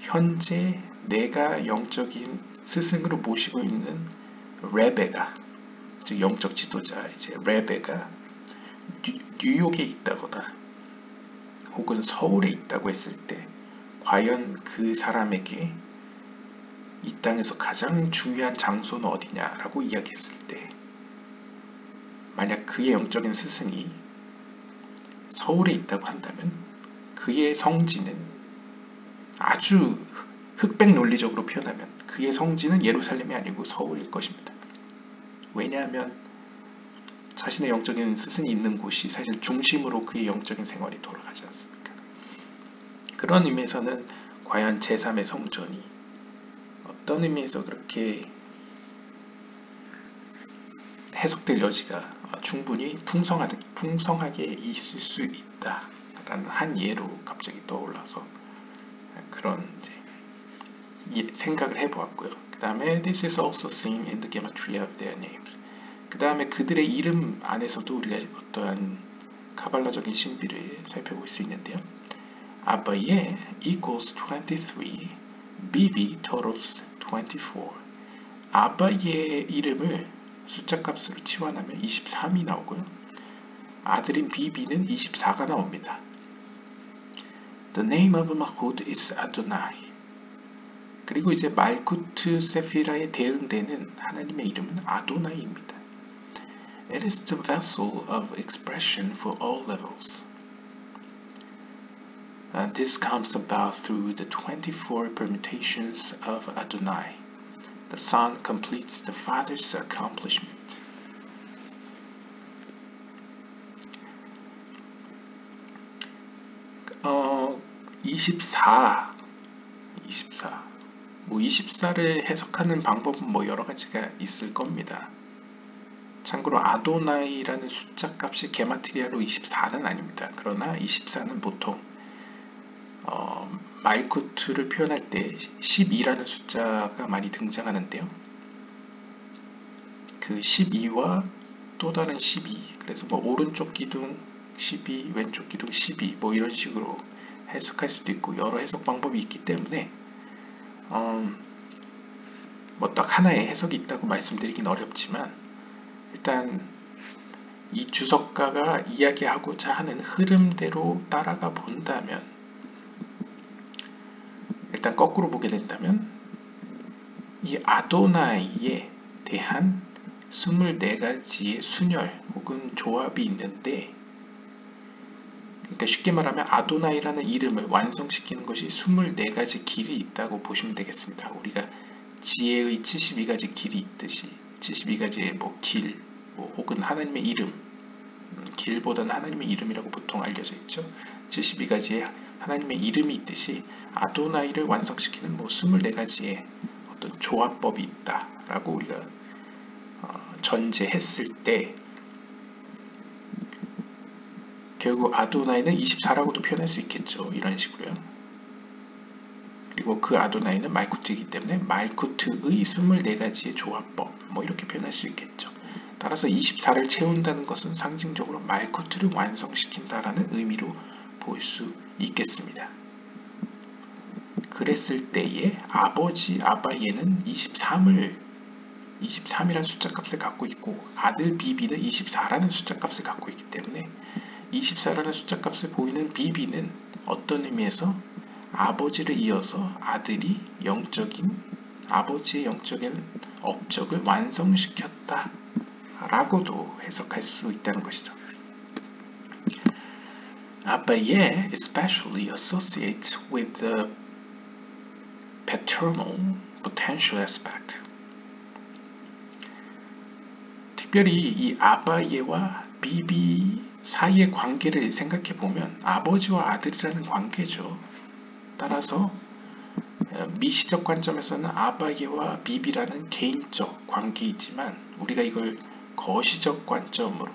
현재 내가 영적인 스승으로 모시고 있는 레베가, 즉 영적 지도자 이제 레베가 뉴욕에 있다거나 혹은 서울에 있다고 했을 때 과연 그 사람에게 이 땅에서 가장 중요한 장소는 어디냐라고 이야기했을 때 만약 그의 영적인 스승이 서울에 있다고 한다면 그의 성지는 아주 흑백 논리적으로 표현하면 그의 성지는 예루살렘이 아니고 서울일 것입니다. 왜냐하면 자신의 영적인 스승이 있는 곳이 사실 중심으로 그의 영적인 생활이 돌아가지 않습니까? 그런 의미에서는 과연 제3의 성전이 어떤 의미에서 그렇게 해석될 여지가 충분히 풍성하게 있을 수 있다라는 한 예로 갑자기 떠올라서 그런 이제 생각을 해보았고요. 그 다음에 This is also seen in the gematria of their names. 그 다음에 그들의 이름 안에서도 우리가 어떠한 카발라적인 신비를 살펴볼 수 있는데요. 아바예 equals 23, 비비 totals 24. 아바예의 이름을 숫자 값으로 치환하면 23이 나오고요. 아들인 비비는 24가 나옵니다. The name of Malchut is Adonai. 그리고 이제 말쿠트 세피라에 대응되는 하나님의 이름은 아도나이입니다. It is the vessel of expression for all levels. This comes about through the 24 permutations of Adonai. The Son completes the Father's accomplishment. 24. 24를 해석하는 방법은 뭐 여러 가지가 있을 겁니다. 참고로 아도나이라는 숫자 값이 게마트리아로 24는 아닙니다. 그러나 24는 보통 말쿠트를 표현할 때 12라는 숫자가 많이 등장하는데요. 그 12와 또 다른 12, 그래서 뭐 오른쪽 기둥 12, 왼쪽 기둥 12, 뭐 이런 식으로 해석할 수도 있고 여러 해석 방법이 있기 때문에 뭐 딱 하나의 해석이 있다고 말씀드리긴 어렵지만 일단 이 주석가가 이야기하고자 하는 흐름대로 따라가 본다면 일단 거꾸로 보게 된다면 이 아도나이에 대한 24가지의 순열 혹은 조합이 있는데 그러니까 쉽게 말하면 아도나이라는 이름을 완성시키는 것이 24가지 길이 있다고 보시면 되겠습니다. 우리가 지혜의 72가지 길이 있듯이 72가지의 뭐 길, 뭐 혹은 하나님의 이름, 길보다는 하나님의 이름이라고 보통 알려져 있죠. 72가지의 하나님의 이름이 있듯이 아도나이를 완성시키는 뭐 24가지의 어떤 조합법이 있다라고 우리가 전제했을 때 결국 아도나이는 24라고도 표현할 수 있겠죠. 이런 식으로요. 그리고 그 아도나이는 말쿠트이기 때문에 말쿠트의 24가지의 조합법 뭐 이렇게 표현할 수 있겠죠. 따라서 24를 채운다는 것은 상징적으로 말쿠트를 완성시킨다라는 의미로 볼 수 있겠습니다. 그랬을 때에 아버지 아바예는 23이라는 숫자 값을 갖고 있고 아들 비비는 24라는 숫자 값을 갖고 있기 때문에 24라는 숫자 값을 보이는 비비는 어떤 의미에서 아버지를 이어서 아들이 아버지의 영적인 업적을 완성시켰다 라고도 해석할 수 있다는 것이죠. 아바예 especially associates with the paternal potential aspect. 특별히 이 아바예와 비비 사이의 관계를 생각해 보면 아버지와 아들이라는 관계죠. 따라서 미시적 관점에서는 아바예와 비비라는 개인적 관계이지만 우리가 이걸 거시적 관점으로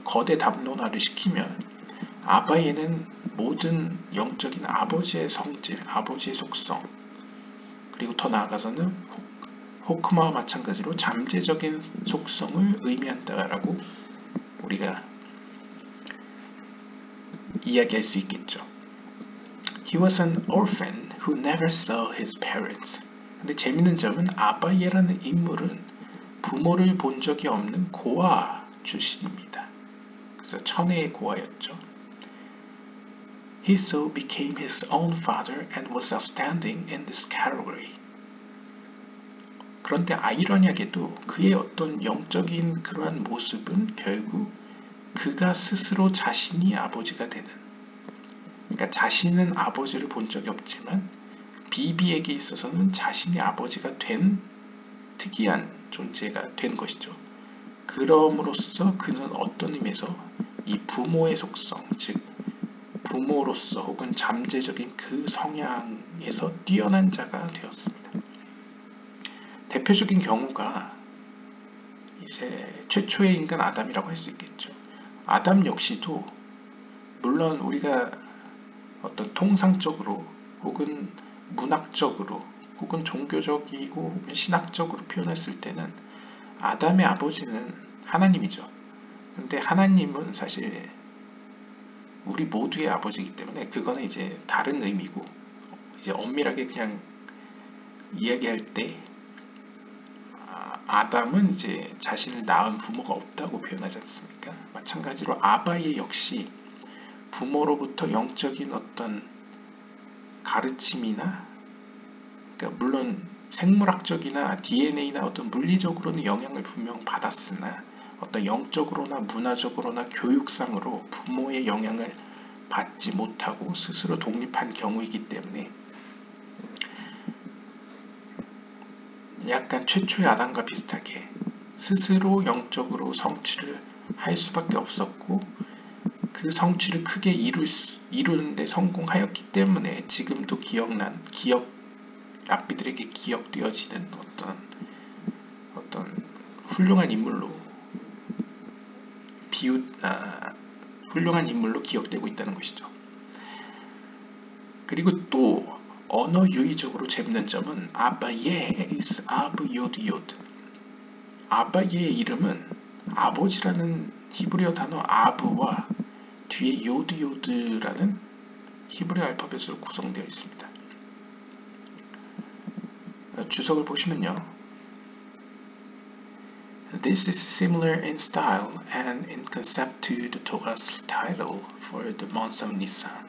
거대 담론화를 시키면 아바예는 모든 영적인 아버지의 성질, 아버지의 속성 그리고 더 나아가서는 호크마와 마찬가지로 잠재적인 속성을 의미한다라고 우리가 이야기할 수 있겠죠. He was an orphan who never saw his parents. 근데 재밌는 점은 아바예라는 인물은 부모를 본 적이 없는 고아 출신입니다. 그래서 천혜의 고아였죠. He so became his own father and was outstanding in this category. 그런데 아이러니하게도 그의 어떤 영적인 그러한 모습은 결국 그가 스스로 자신이 아버지가 되는 그러니까 자신은 아버지를 본 적이 없지만 비비에게 있어서는 자신이 아버지가 된 특이한 존재가 된 것이죠. 그럼으로써 그는 어떤 의미에서 이 부모의 속성, 즉 부모로서 혹은 잠재적인 그 성향에서 뛰어난 자가 되었습니다. 대표적인 경우가 이제 최초의 인간 아담이라고 할 수 있겠죠. 아담 역시도 물론 우리가 어떤 통상적으로 혹은 문학적으로 혹은 종교적이고 혹은 신학적으로 표현했을 때는 아담의 아버지는 하나님이죠. 근데 하나님은 사실 우리 모두의 아버지이기 때문에 그거는 이제 다른 의미고 이제 엄밀하게 그냥 이야기할 때 아담은 이제 자신을 낳은 부모가 없다고 표현하지 않습니까? 마찬가지로 아바예 역시 부모로부터 영적인 어떤 가르침이나, 그러니까 물론 생물학적이나 DNA나 어떤 물리적으로는 영향을 분명 받았으나 어떤 영적으로나 문화적으로나 교육상으로 부모의 영향을 받지 못하고 스스로 독립한 경우이기 때문에 약간 최초의 아담과 비슷하게 스스로 영적으로 성취를 할 수밖에 없었고 그 성취를 크게 이루는데 성공하였기 때문에 지금도 랍비들에게 기억되어지는 어떤 훌륭한 인물로 훌륭한 인물로 기억되고 있다는 것이죠. 그리고 또 언어 유의적으로 재밌는 점은 아바예 is 아브 요드 요드. 아바예의 이름은 아버지라는 히브리어 단어 아브와 뒤에 요드 요드라는 히브리 알파벳으로 구성되어 있습니다. 주석을 보시면요. This is similar in style and in concept to the Torah's title for the month of Nisan.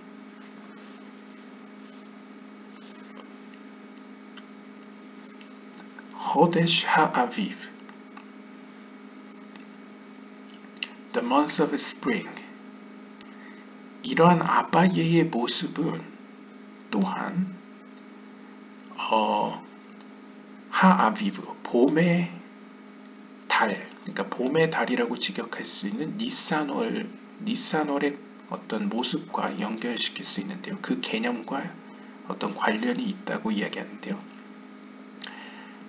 Chodesh HaAviv, the month of spring. 이러한 아바예의 모습은 또한 하아비브, 봄의 달, 그러니까 봄의 달이라고 직역할 수 있는 니산월의 어떤 모습과 연결시킬 수 있는데요. 그 개념과 어떤 관련이 있다고 이야기하는데요.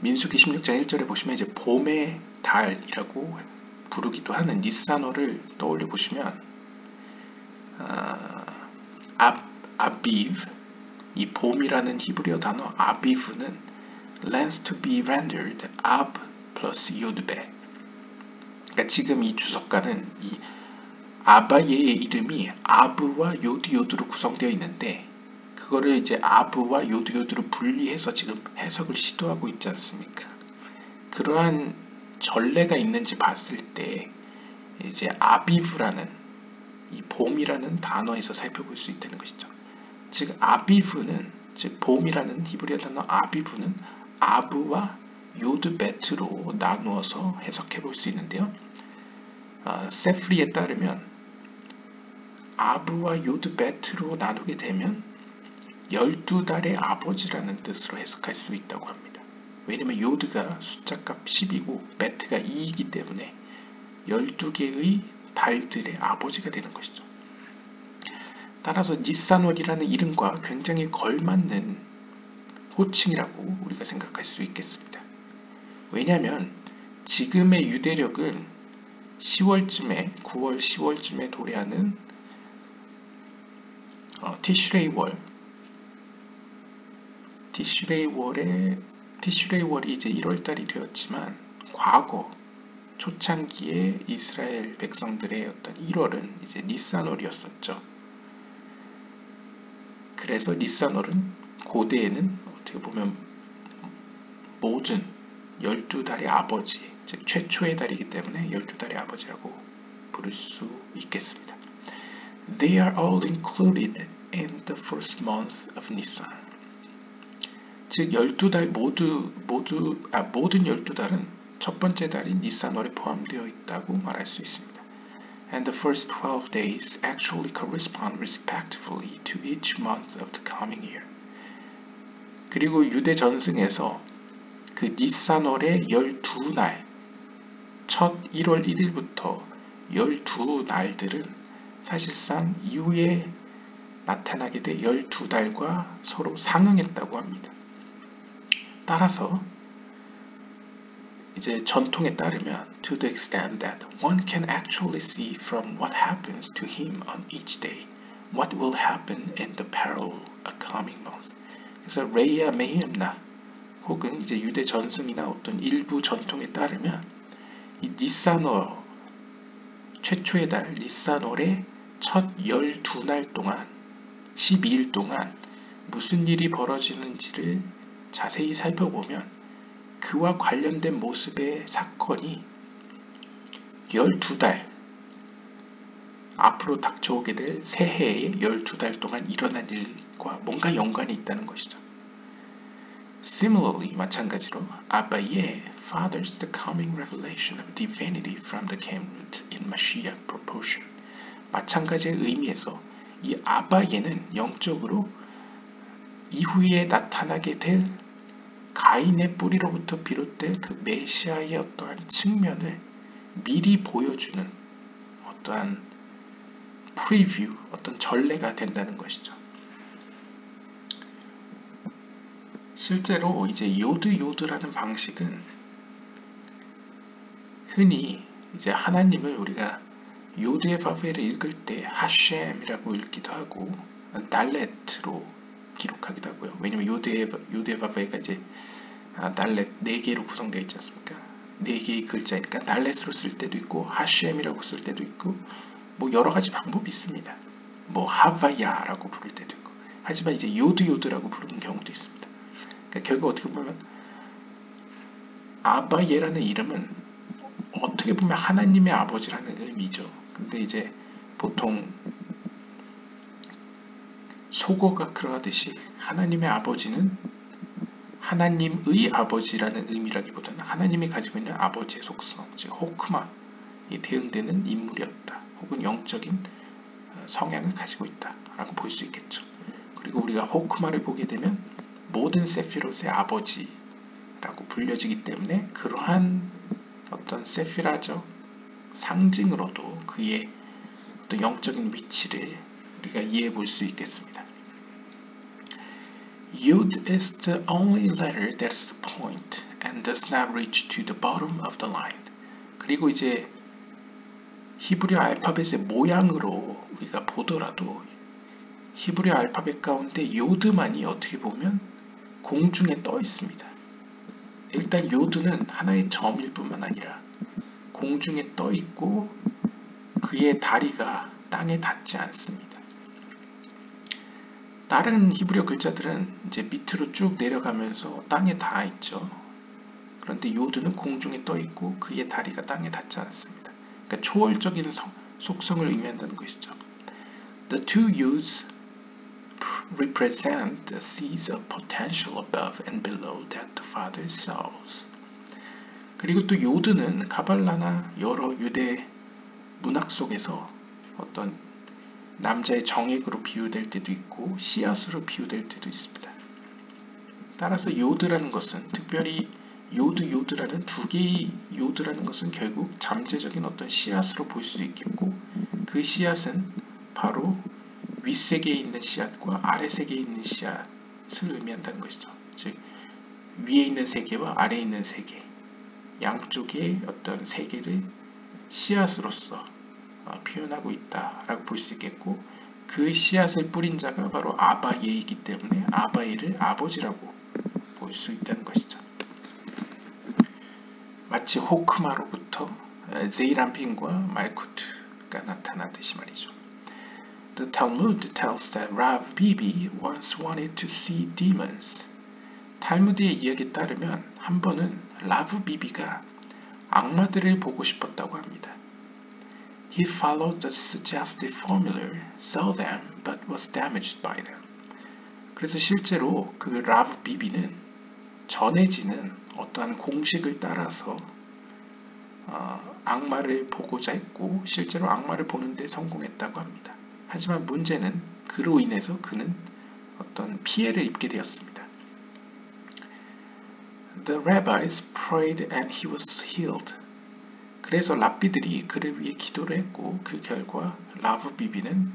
민수기 16장 1절에 보시면 이제 봄의 달이라고 부르기도 하는 니산월을 떠올려 보시면 아비브, 이 봄이라는 히브리어 단어 아비브는 lends to be rendered ab plus 요드베. 그러니까 지금 이 주석가는 이 아바예의 이름이 아브와 요드요드로 구성되어 있는데 그거를 이제 아브와 요드요드로 분리해서 지금 해석을 시도하고 있지 않습니까? 그러한 전례가 있는지 봤을 때 이제 아비브라는 이 봄이라는 단어에서 살펴볼 수 있다는 것이죠. 즉 아비브는, 즉 봄이라는 히브리어 단어 아비브는 아브와 요드베트로 나누어서 해석해 볼 수 있는데요. 세프리에 따르면 아브와 요드베트로 나누게 되면 12달의 아버지라는 뜻으로 해석할 수 있다고 합니다. 왜냐면 요드가 숫자값 10이고 베트가 2이기 때문에 12개의 달들의 아버지가 되는 것이죠. 따라서 니산월이라는 이름과 굉장히 걸맞는 호칭이라고 우리가 생각할 수 있겠습니다. 왜냐하면 지금의 유대력은 9월 10월쯤에 도래하는 티슈레이월이 이제 1월달이 되었지만 과거 초창기에 이스라엘 백성들의 어떤 1월은 이제 니산월이었었죠. 그래서 니산월은 고대에는 어떻게 보면 모든 12달의 아버지, 즉 최초의 달이기 때문에 12달의 아버지라고 부를 수 있겠습니다. They are all included in the first month of Nisan. 즉 12달 모든 12달은 첫 번째 달인 니산월에 포함되어 있다고 말할 수 있습니다. And the first 12 days actually correspond respectively to each month of the coming year. 그리고 유대 전승에서 그 니산월의 12날, 첫 1월 1일부터 12날들은 사실상 이후에 나타나게 될 12달과 서로 상응했다고 합니다. 따라서 이제 전통에 따르면 to the extent that one can actually see from what happens to him on each day what will happen in the parallel coming month. 그래서 레이아 메히엠나 혹은 이제 유대 전승이나 어떤 일부 전통에 따르면 이 니산월 최초의 달 니산월의 첫 12날 동안 12일 동안 무슨 일이 벌어지는지를 자세히 살펴보면 그와 관련된 모습의 사건이 12달, 앞으로 닥쳐오게 될 새해에 12달 동안 일어난 일과 뭔가 연관이 있다는 것이죠. Similarly, 마찬가지로 아바의 fathers the coming revelation of divinity from the Kemrut in Mashiach proportion. 마찬가지의 의미에서 이 아바예는 영적으로 이후에 나타나게 될 가인의 뿌리로부터 비롯될 그 메시아의 어떠한 측면을 미리 보여주는 어떠한 프리뷰, 어떤 전례가 된다는 것이죠. 실제로 이제 요드라는 방식은 흔히 이제 하나님을 우리가 요드의 바벨을 읽을 때 하셴이라고 읽기도 하고 달렛으로 기록하기도 하고요. 왜냐면 요드의 바벨가 이제 달렛 4개로 구성되어 있지 않습니까? 4개의 글자니까 달렛으로 쓸 때도 있고 하셴이라고 쓸 때도 있고 뭐 여러 가지 방법이 있습니다. 뭐 하바야라고 부를 때도 있고 하지만 이제 요드라고 부르는 경우도 있습니다. 그러니까 결국 어떻게 보면 아바예라는 이름은 어떻게 보면 하나님의 아버지라는 의미죠. 근데 이제 보통 속어가 그러하듯이 하나님의 아버지는 하나님의 아버지라는 의미라기보다는 하나님이 가지고 있는 아버지의 속성, 즉 호크마에 대응되는 인물이었다. 혹은 영적인 성향을 가지고 있다라고 볼 수 있겠죠. 그리고 우리가 호크마를 보게 되면 모든 세피롯의 아버지라고 불려지기 때문에 그러한 어떤 세피라적 상징으로도 그의 어떤 영적인 위치를 우리가 이해해 볼 수 있겠습니다. Yud is the only letter that's the point and does not reach to the bottom of the line. 그리고 이제 히브리 알파벳의 모양으로 우리가 보더라도 히브리 알파벳 가운데 요드만이 어떻게 보면 공중에 떠 있습니다. 일단 요드는 하나의 점일 뿐만 아니라 공중에 떠 있고 그의 다리가 땅에 닿지 않습니다. 다른 히브리어 글자들은 이제 밑으로 쭉 내려가면서 땅에 닿아 있죠. 그런데 요드는 공중에 떠 있고 그의 다리가 땅에 닿지 않습니다. 그러니까 초월적인 속성을 의미한다는 것이죠. The two Yods represent the seeds of potential above and below that the Father sows. 그리고 또 요드는 카발라나 여러 유대 문학 속에서 어떤 남자의 정액으로 비유될 때도 있고 씨앗으로 비유될 때도 있습니다. 따라서 요드라는 것은 특별히 요드라는 두 개의 요드라는 것은 결국 잠재적인 어떤 씨앗으로 볼 수 있겠고 그 씨앗은 바로 윗세계에 있는 씨앗과 아래세계에 있는 씨앗을 의미한다는 것이죠. 즉 위에 있는 세계와 아래에 있는 세계 양쪽의 어떤 세계를 씨앗으로서 표현하고 있다라고 볼 수 있겠고 그 씨앗을 뿌린 자가 바로 아바예이기 때문에 아바예를 아버지라고 볼 수 있다는 것이죠. 마치 호크마로부터 제이람핀과 말쿠트가 나타나듯이 말이죠. The Talmud tells that Rav Bibi once wanted to see demons. 탈무드의 이야기에 따르면 한 번은 라브 비비가 악마들을 보고 싶었다고 합니다. He followed the suggested formula, saw them, but was damaged by them. 그래서 실제로 그 라브 비비는 전해지는 어떠한 공식을 따라서 악마를 보고자 했고 실제로 악마를 보는데 성공했다고 합니다. 하지만 문제는 그로 인해서 그는 어떤 피해를 입게 되었습니다. The rabbis prayed and he was healed. 그래서 랍비들이 그를 위해 기도를 했고 그 결과 라브 비비는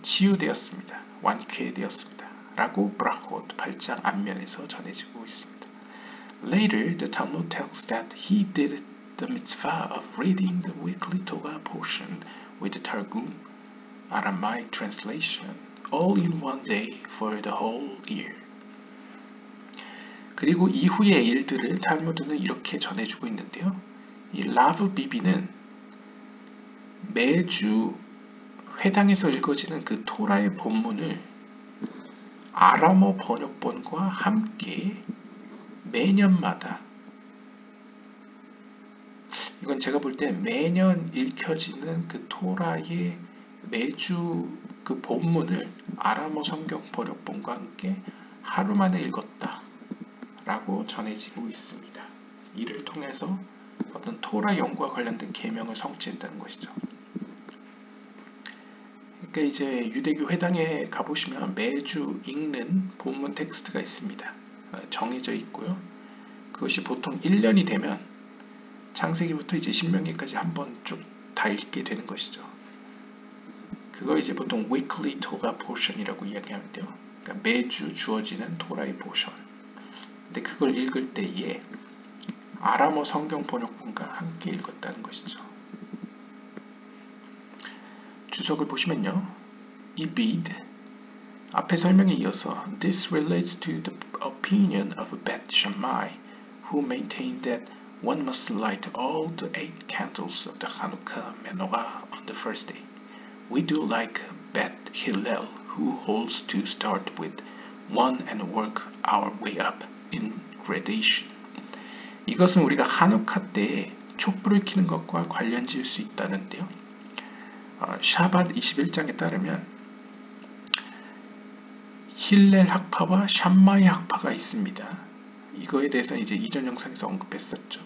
치유되었습니다. 완쾌되었습니다. 라고 브라콧 8장 앞면에서 전해지고 있습니다. Later, the Talmud tells that he did the mitzvah of reading the weekly Torah portion with the Targum Aramaic translation all in one day for the whole year. 그리고 이후의 일들을 탈무드는 이렇게 전해주고 있는데요. 이 라브 비비는 매주 회당에서 읽어지는 그 토라의 본문을 아람어 번역본과 함께 매년마다, 이건 제가 볼 때 매년 읽혀지는 그 토라의 매주 그 본문을 아람어 성경 번역본과 함께 하루 만에 읽었다 라고 전해지고 있습니다. 이를 통해서 어떤 토라 연구와 관련된 계명을 성취했다는 것이죠. 그러니까 이제 유대교 회당에 가보시면 매주 읽는 본문 텍스트가 있습니다. 정해져 있고요. 그것이 보통 1년이 되면 창세기부터 이제 신명기까지 한번 쭉 다 읽게 되는 것이죠. 그걸 이제 보통 weekly Torah portion이라고 이야기하는데요. 그러니까 매주 주어지는 토라의 포션. 근데 그걸 읽을 때에 아람어 성경 번역본과 함께 읽었다는 것이죠. 주석을 보시면요. 이 bid 앞에 설명에 이어서 This relates to the opinion of Beth Shammai who maintained that one must light all the 8 candles of the Hanukkah menorah on the first day. We do like Beth Hillel who holds to start with one and work our way up in gradation. 이것은 우리가 하누카 때 촛불을 켜는 것과 관련 지을 수 있다는데요. 샤밧 21장에 따르면 힐렐 학파와 샴마이 학파가 있습니다. 이거에 대해서 이제 이전 영상에서 언급했었죠.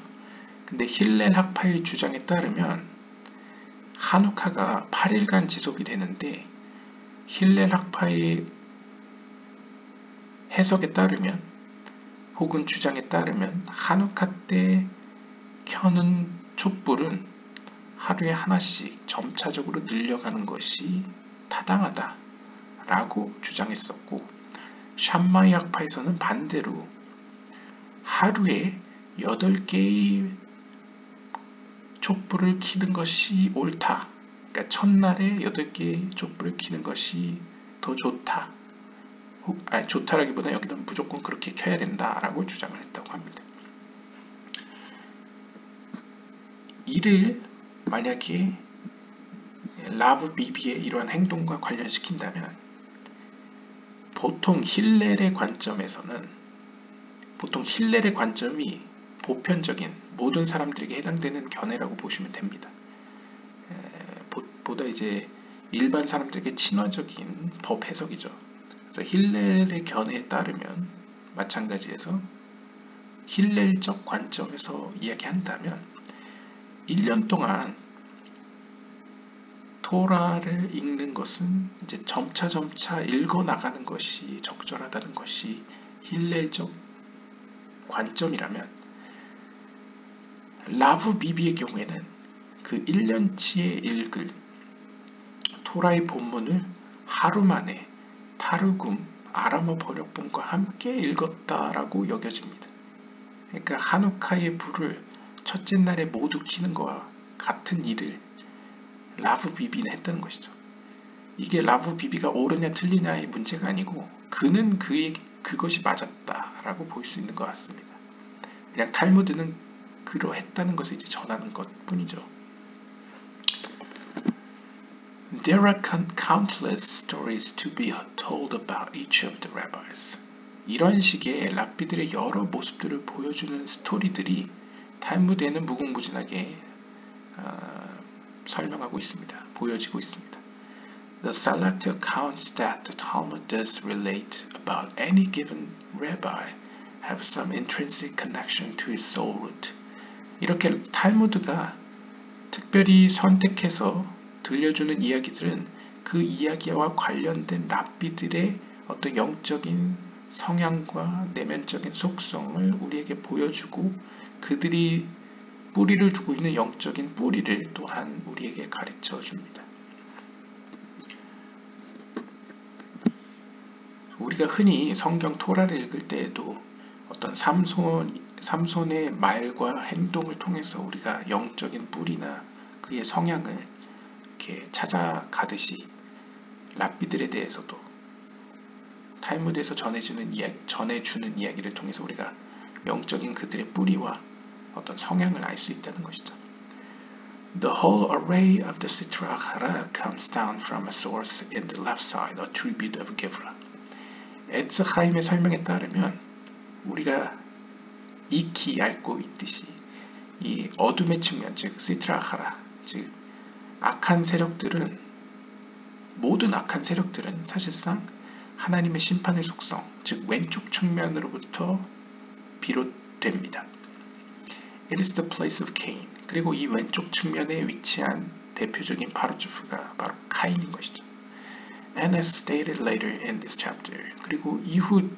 근데 힐렐 학파의 주장에 따르면 하누카가 8일간 지속이 되는데 힐렐 학파의 해석에 따르면 혹은 주장에 따르면 하누카 때 켜는 촛불은 하루에 하나씩 점차적으로 늘려가는 것이 타당하다라고 주장했었고 샴마이 학파에서는 반대로 하루에 8개의 촛불을 켜는 것이 옳다. 그러니까 첫날에 8개의 촛불을 켜는 것이 더 좋다. 좋다라기보다 여기는 무조건 그렇게 켜야 된다라고 주장을 했다고 합니다. 이를 만약에 라브 비비의 이러한 행동과 관련시킨다면 보통 힐렐의 관점이 보편적인 모든 사람들에게 해당되는 견해라고 보시면 됩니다. 보다 이제 일반 사람들에게 친화적인 법 해석이죠. 그래서 힐렐의 견해에 따르면 마찬가지에서 힐렐적 관점에서 이야기한다면 1년 동안 토라를 읽는 것은 이제 점차 읽어 나가는 것이 적절하다는 것이 힐렐적 관점이라면 라브 비비의 경우에는 그 1년치에 읽을 토라의 본문을 하루 만에 타르굼 아람어 번역본과 함께 읽었다라고 여겨집니다. 그러니까 하누카의 불을 첫째 날에 모두 켜는 것과 같은 일을 라브 비비는 했다는 것이죠. 이게 라브 비비가 옳으냐 틀리냐의 문제가 아니고 그는 그것이 맞았다라고 볼 수 있는 것 같습니다. 그냥 탈무드는 그러했다는 것을 이제 전하는 것 뿐이죠. There are countless stories to be told about each of the rabbis. 이런 식의 랍비들의 여러 모습들을 보여주는 스토리들이 탈무드에는 무궁무진하게 설명하고 있습니다. 보여지고 있습니다. The select accounts that the Talmud does relate about any given rabbi have some intrinsic connection to his soul root. 이렇게 탈무드가 특별히 선택해서 들려주는 이야기들은 그 이야기와 관련된 랍비들의 어떤 영적인 성향과 내면적인 속성을 우리에게 보여주고 그들이 뿌리를 두고 있는 영적인 뿌리를 또한 우리에게 가르쳐 줍니다. 우리가 흔히 성경 토라를 읽을 때에도 어떤 삼손의 말과 행동을 통해서 우리가 영적인 뿌리나 그의 성향을 이렇게 찾아가듯이 랍비들에 대해서도 탈무드에서 전해주는 이야기를 통해서 우리가 영적인 그들의 뿌리와 어떤 성향을 알 수 있다는 것이죠. The whole array of the Sitra Achara comes down from a source in the left side, a tribute of Gevra. 에츠하임의 설명에 따르면 우리가 익히 얇고 있듯이 이 어둠의 측면, 즉 시트라하라, 즉 악한 세력들은, 모든 악한 세력들은 사실상 하나님의 심판의 속성, 즉 왼쪽 측면으로부터 비롯됩니다. It is the place of Cain. 그리고 이 왼쪽 측면에 위치한 대표적인 파르츠프가 바로 카인인 것이죠. And as stated later in this chapter. 그리고 이후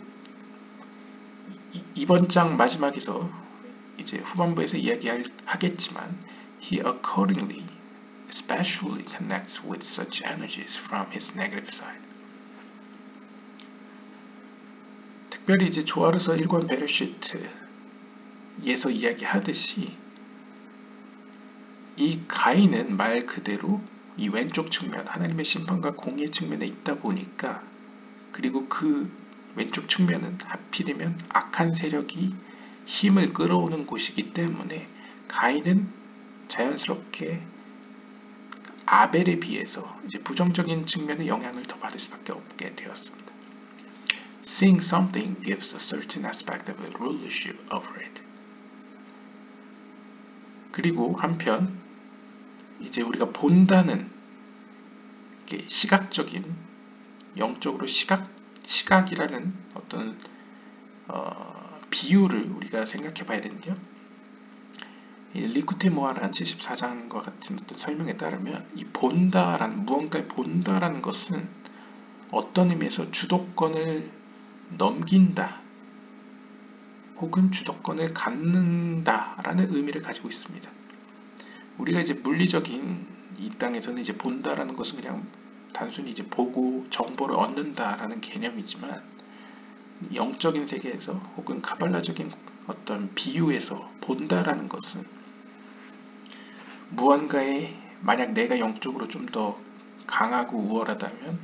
이번 장 마지막에서 이제 후반부에서 이야기하겠지만 he accordingly especially connects with such energies from his negative side. 특별히 이제 조아르서 1권 베르시트에서 이야기하듯이 이 가인은 말 그대로 이 왼쪽 측면, 하나님의 심판과 공의의 측면에 있다 보니까, 그리고 그 왼쪽 측면은 하필이면 악한 세력이 힘을 끌어오는 곳이기 때문에 가인은 자연스럽게 아벨에 비해서 이제 부정적인 측면의 영향을 더 받을 수밖에 없게 되었습니다. Seeing something gives a certain aspect of a rulership over it. 그리고 한편 이제 우리가 본다는 게 시각적인, 영적으로 시각이라는 어떤 비유를 우리가 생각해 봐야 되는데요. 리쿠테 모아란 74장과 같은 어떤 설명에 따르면 이 본다라는, 무언가를 본다라는 것은 어떤 의미에서 주도권을 넘긴다 혹은 주도권을 갖는다라는 의미를 가지고 있습니다. 우리가 이제 물리적인 이 땅에서는 이제 본다라는 것은 그냥 단순히 이제 보고 정보를 얻는다라는 개념이지만, 영적인 세계에서 혹은 카발라적인 어떤 비유에서 본다라는 것은 무언가에, 만약 내가 영적으로 좀 더 강하고 우월하다면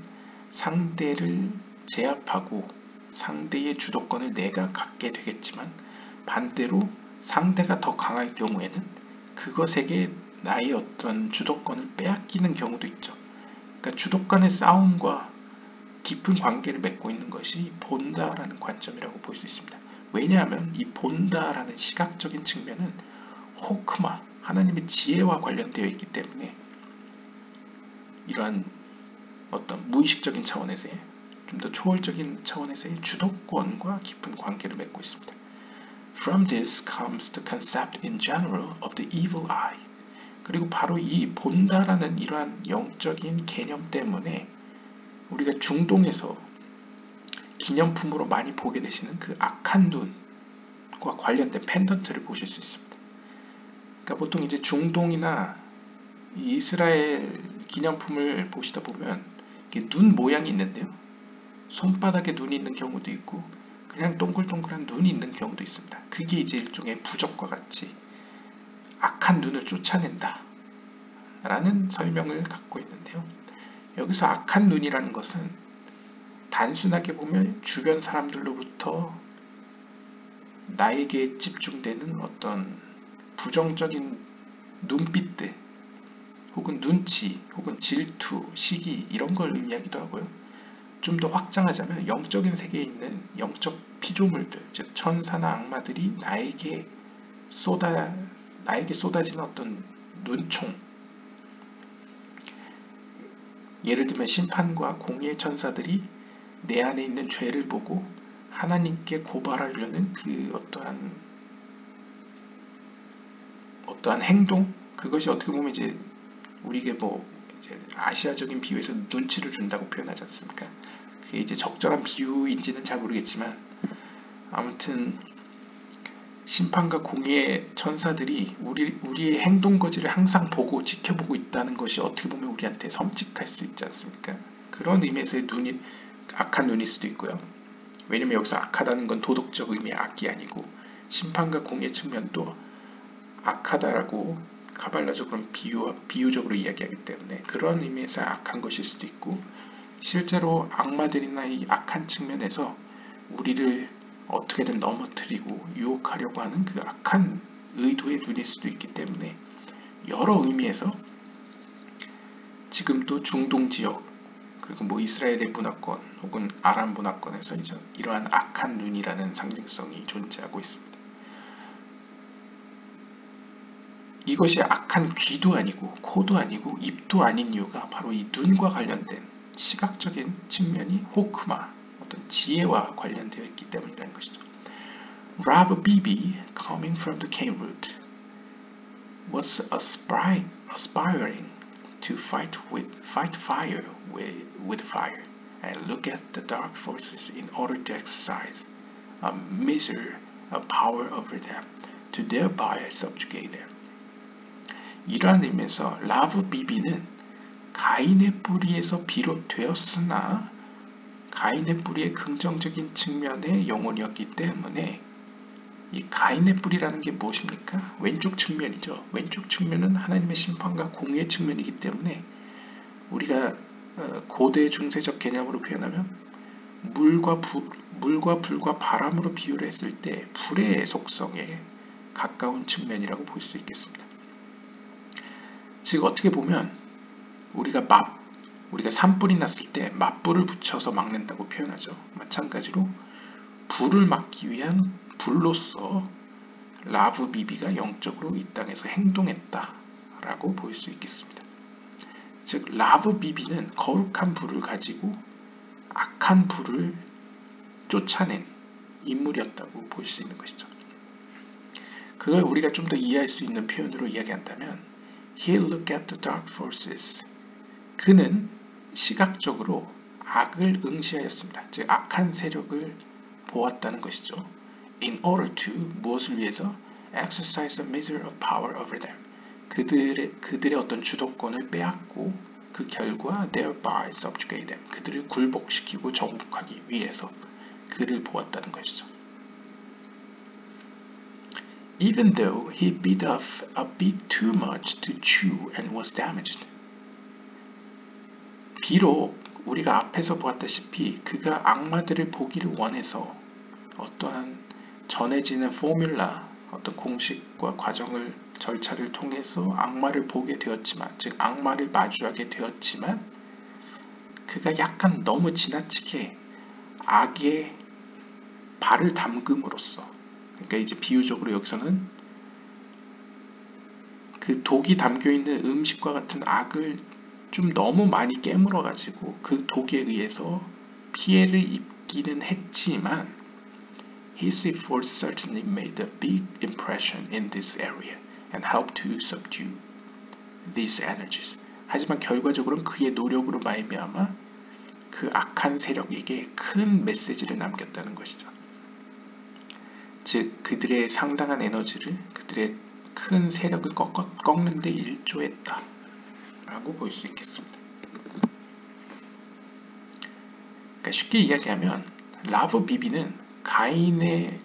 상대를 제압하고 상대의 주도권을 내가 갖게 되겠지만, 반대로 상대가 더 강할 경우에는 그것에게 나의 어떤 주도권을 빼앗기는 경우도 있죠. 그러니까 주도권의 싸움과 깊은 관계를 맺고 있는 것이 본다라는 관점이라고 볼 수 있습니다. 왜냐하면 이 본다라는 시각적인 측면은 호크마, 하나님의 지혜와 관련되어 있기 때문에 이러한 어떤 무의식적인 차원에서의, 좀 더 초월적인 차원에서의 주도권과 깊은 관계를 맺고 있습니다. From this comes the concept in general of the evil eye. 그리고 바로 이 본다라는 이러한 영적인 개념 때문에 우리가 중동에서 기념품으로 많이 보게 되시는 그 악한 눈과 관련된 펜던트를 보실 수 있습니다. 그러니까 보통 이제 중동이나 이스라엘 기념품을 보시다 보면 눈 모양이 있는데요. 손바닥에 눈이 있는 경우도 있고 그냥 동글동글한 눈이 있는 경우도 있습니다. 그게 이제 일종의 부적과 같이 악한 눈을 쫓아낸다 라는 설명을 갖고 있는데요. 여기서 악한 눈이라는 것은 단순하게 보면 주변 사람들로부터 나에게 집중되는 어떤 부정적인 눈빛들 혹은 눈치 혹은 질투, 시기 이런 걸 의미하기도 하고요. 좀 더 확장하자면 영적인 세계에 있는 영적 피조물들, 즉 천사나 악마들이 나에게 쏟아지는 어떤 눈총, 예를 들면 심판과 공의의 천사들이 내 안에 있는 죄를 보고 하나님께 고발하려는 그 어떠한 행동, 그것이 어떻게 보면 이제 우리에게 이제 아시아적인 비유에서 눈치를 준다고 표현하지 않습니까? 그게 이제 적절한 비유인지는 잘 모르겠지만, 아무튼 심판과 공의의 천사들이 우리의 행동 거지를 항상 보고 지켜보고 있다는 것이 어떻게 보면 우리한테 섬찟할 수 있지 않습니까? 그런 의미에서의 눈이 악한 눈일 수도 있고요. 왜냐면 여기서 악하다는 건 도덕적 의미의 악이 아니고 심판과 공의의 측면도 악하다라고 카발라적으로 비유적으로 이야기하기 때문에 그런 의미에서 악한 것일 수도 있고, 실제로 악마들이나 이 악한 측면에서 우리를 어떻게든 넘어뜨리고 유혹하려고 하는 그 악한 의도의 눈일 수도 있기 때문에 여러 의미에서 지금도 중동 지역 그리고 이스라엘의 문화권 혹은 아람 문화권에서 이러한 악한 눈이라는 상징성이 존재하고 있습니다. 이것이 악한 귀도 아니고 코도 아니고 입도 아닌 이유가 바로 이 눈과 관련된 시각적인 측면이 호크마, 어떤 지혜와 관련되어 있기 때문이라는 것이죠. Rav Bibi, coming from the cane root, was aspiring to fight fire with fire, and look at the dark forces in order to exercise a measure of power over them, to thereby subjugate them. 이러한 의미에서 라브 비비는 가인의 뿌리에서 비롯되었으나 가인의 뿌리의 긍정적인 측면의 영혼이었기 때문에 이 가인의 뿌리라는 게 무엇입니까? 왼쪽 측면이죠. 왼쪽 측면은 하나님의 심판과 공의의 측면이기 때문에 우리가 고대 중세적 개념으로 표현하면 물과 불과 바람으로 비유를 했을 때 불의 속성에 가까운 측면이라고 볼 수 있겠습니다. 즉 어떻게 보면 우리가 산불이 났을 때 맞불을 붙여서 막는다고 표현하죠. 마찬가지로 불을 막기 위한 불로서 라브 비비가 영적으로 이 땅에서 행동했다라고 볼 수 있겠습니다. 즉 라브 비비는 거룩한 불을 가지고 악한 불을 쫓아낸 인물이었다고 볼 수 있는 것이죠. 그걸 우리가 좀 더 이해할 수 있는 표현으로 이야기한다면 He looked at the dark forces. 그는 시각적으로 악을 응시하였습니다. 즉 악한 세력을 보았다는 것이죠. In order to 무엇을 위해서 exercise a measure of power over them. 그들의 어떤 주도권을 빼앗고 그 결과 thereby subjugate them. 그들을 굴복시키고 정복하기 위해서 그를 보았다는 것이죠. Even though he bit off a bit too much to chew and was damaged. 비록 우리가 앞에서 보았다시피 그가 악마들을 보기를 원해서 어떠한 전해지는 포뮬라, 어떤 공식과 과정을 절차를 통해서 악마를 보게 되었지만, 즉 악마를 마주하게 되었지만 그가 약간 너무 지나치게 악에 발을 담금으로써, 그러니까 이제 비유적으로 여기서는 그 독이 담겨있는 음식과 같은 악을 좀 너무 많이 깨물어 가지고 그 독에 의해서 피해를 입기는 했지만 his efforts certainly made a big impression in this area and helped to subdue these energies. 하지만 결과적으로는 그의 노력으로 말미암아 그 악한 세력에게 큰 메시지를 남겼다는 것이죠. 즉 그들의 상당한 에너지를, 그들의 큰 세력을 꺾는 데 일조했다 라고 볼 수 있겠습니다. 그러니까 쉽게 이야기하면 라브 비비는 가인의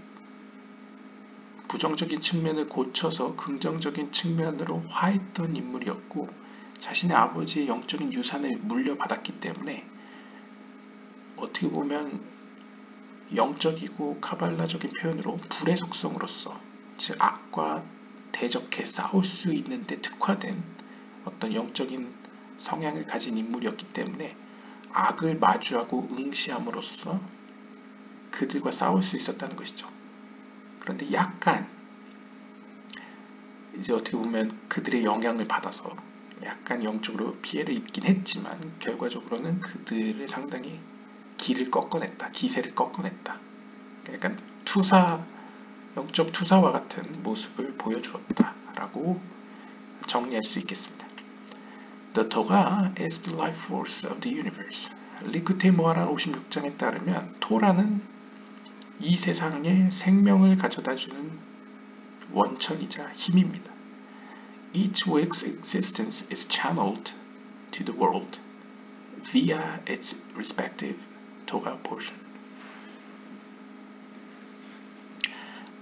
부정적인 측면을 고쳐서 긍정적인 측면으로 화했던 인물이었고, 자신의 아버지의 영적인 유산을 물려받았기 때문에 어떻게 보면 영적이고 카발라적인 표현으로 불의 속성으로서, 즉 악과 대적해 싸울 수 있는 데 특화된 어떤 영적인 성향을 가진 인물이었기 때문에 악을 마주하고 응시함으로써 그들과 싸울 수 있었다는 것이죠. 그런데 약간 이제 어떻게 보면 그들의 영향을 받아서 약간 영적으로 피해를 입긴 했지만 결과적으로는 그들을 상당히 기세를 꺾어냈다. 약간 영적 투사와 같은 모습을 보여주었다라고 정리할 수 있겠습니다. The Torah is the life force of the universe. 리쿠테 모하란 56장에 따르면 토라는 이 세상에 생명을 가져다주는 원천이자 힘입니다. Each week's existence is channeled to the world via its respective Torah portion.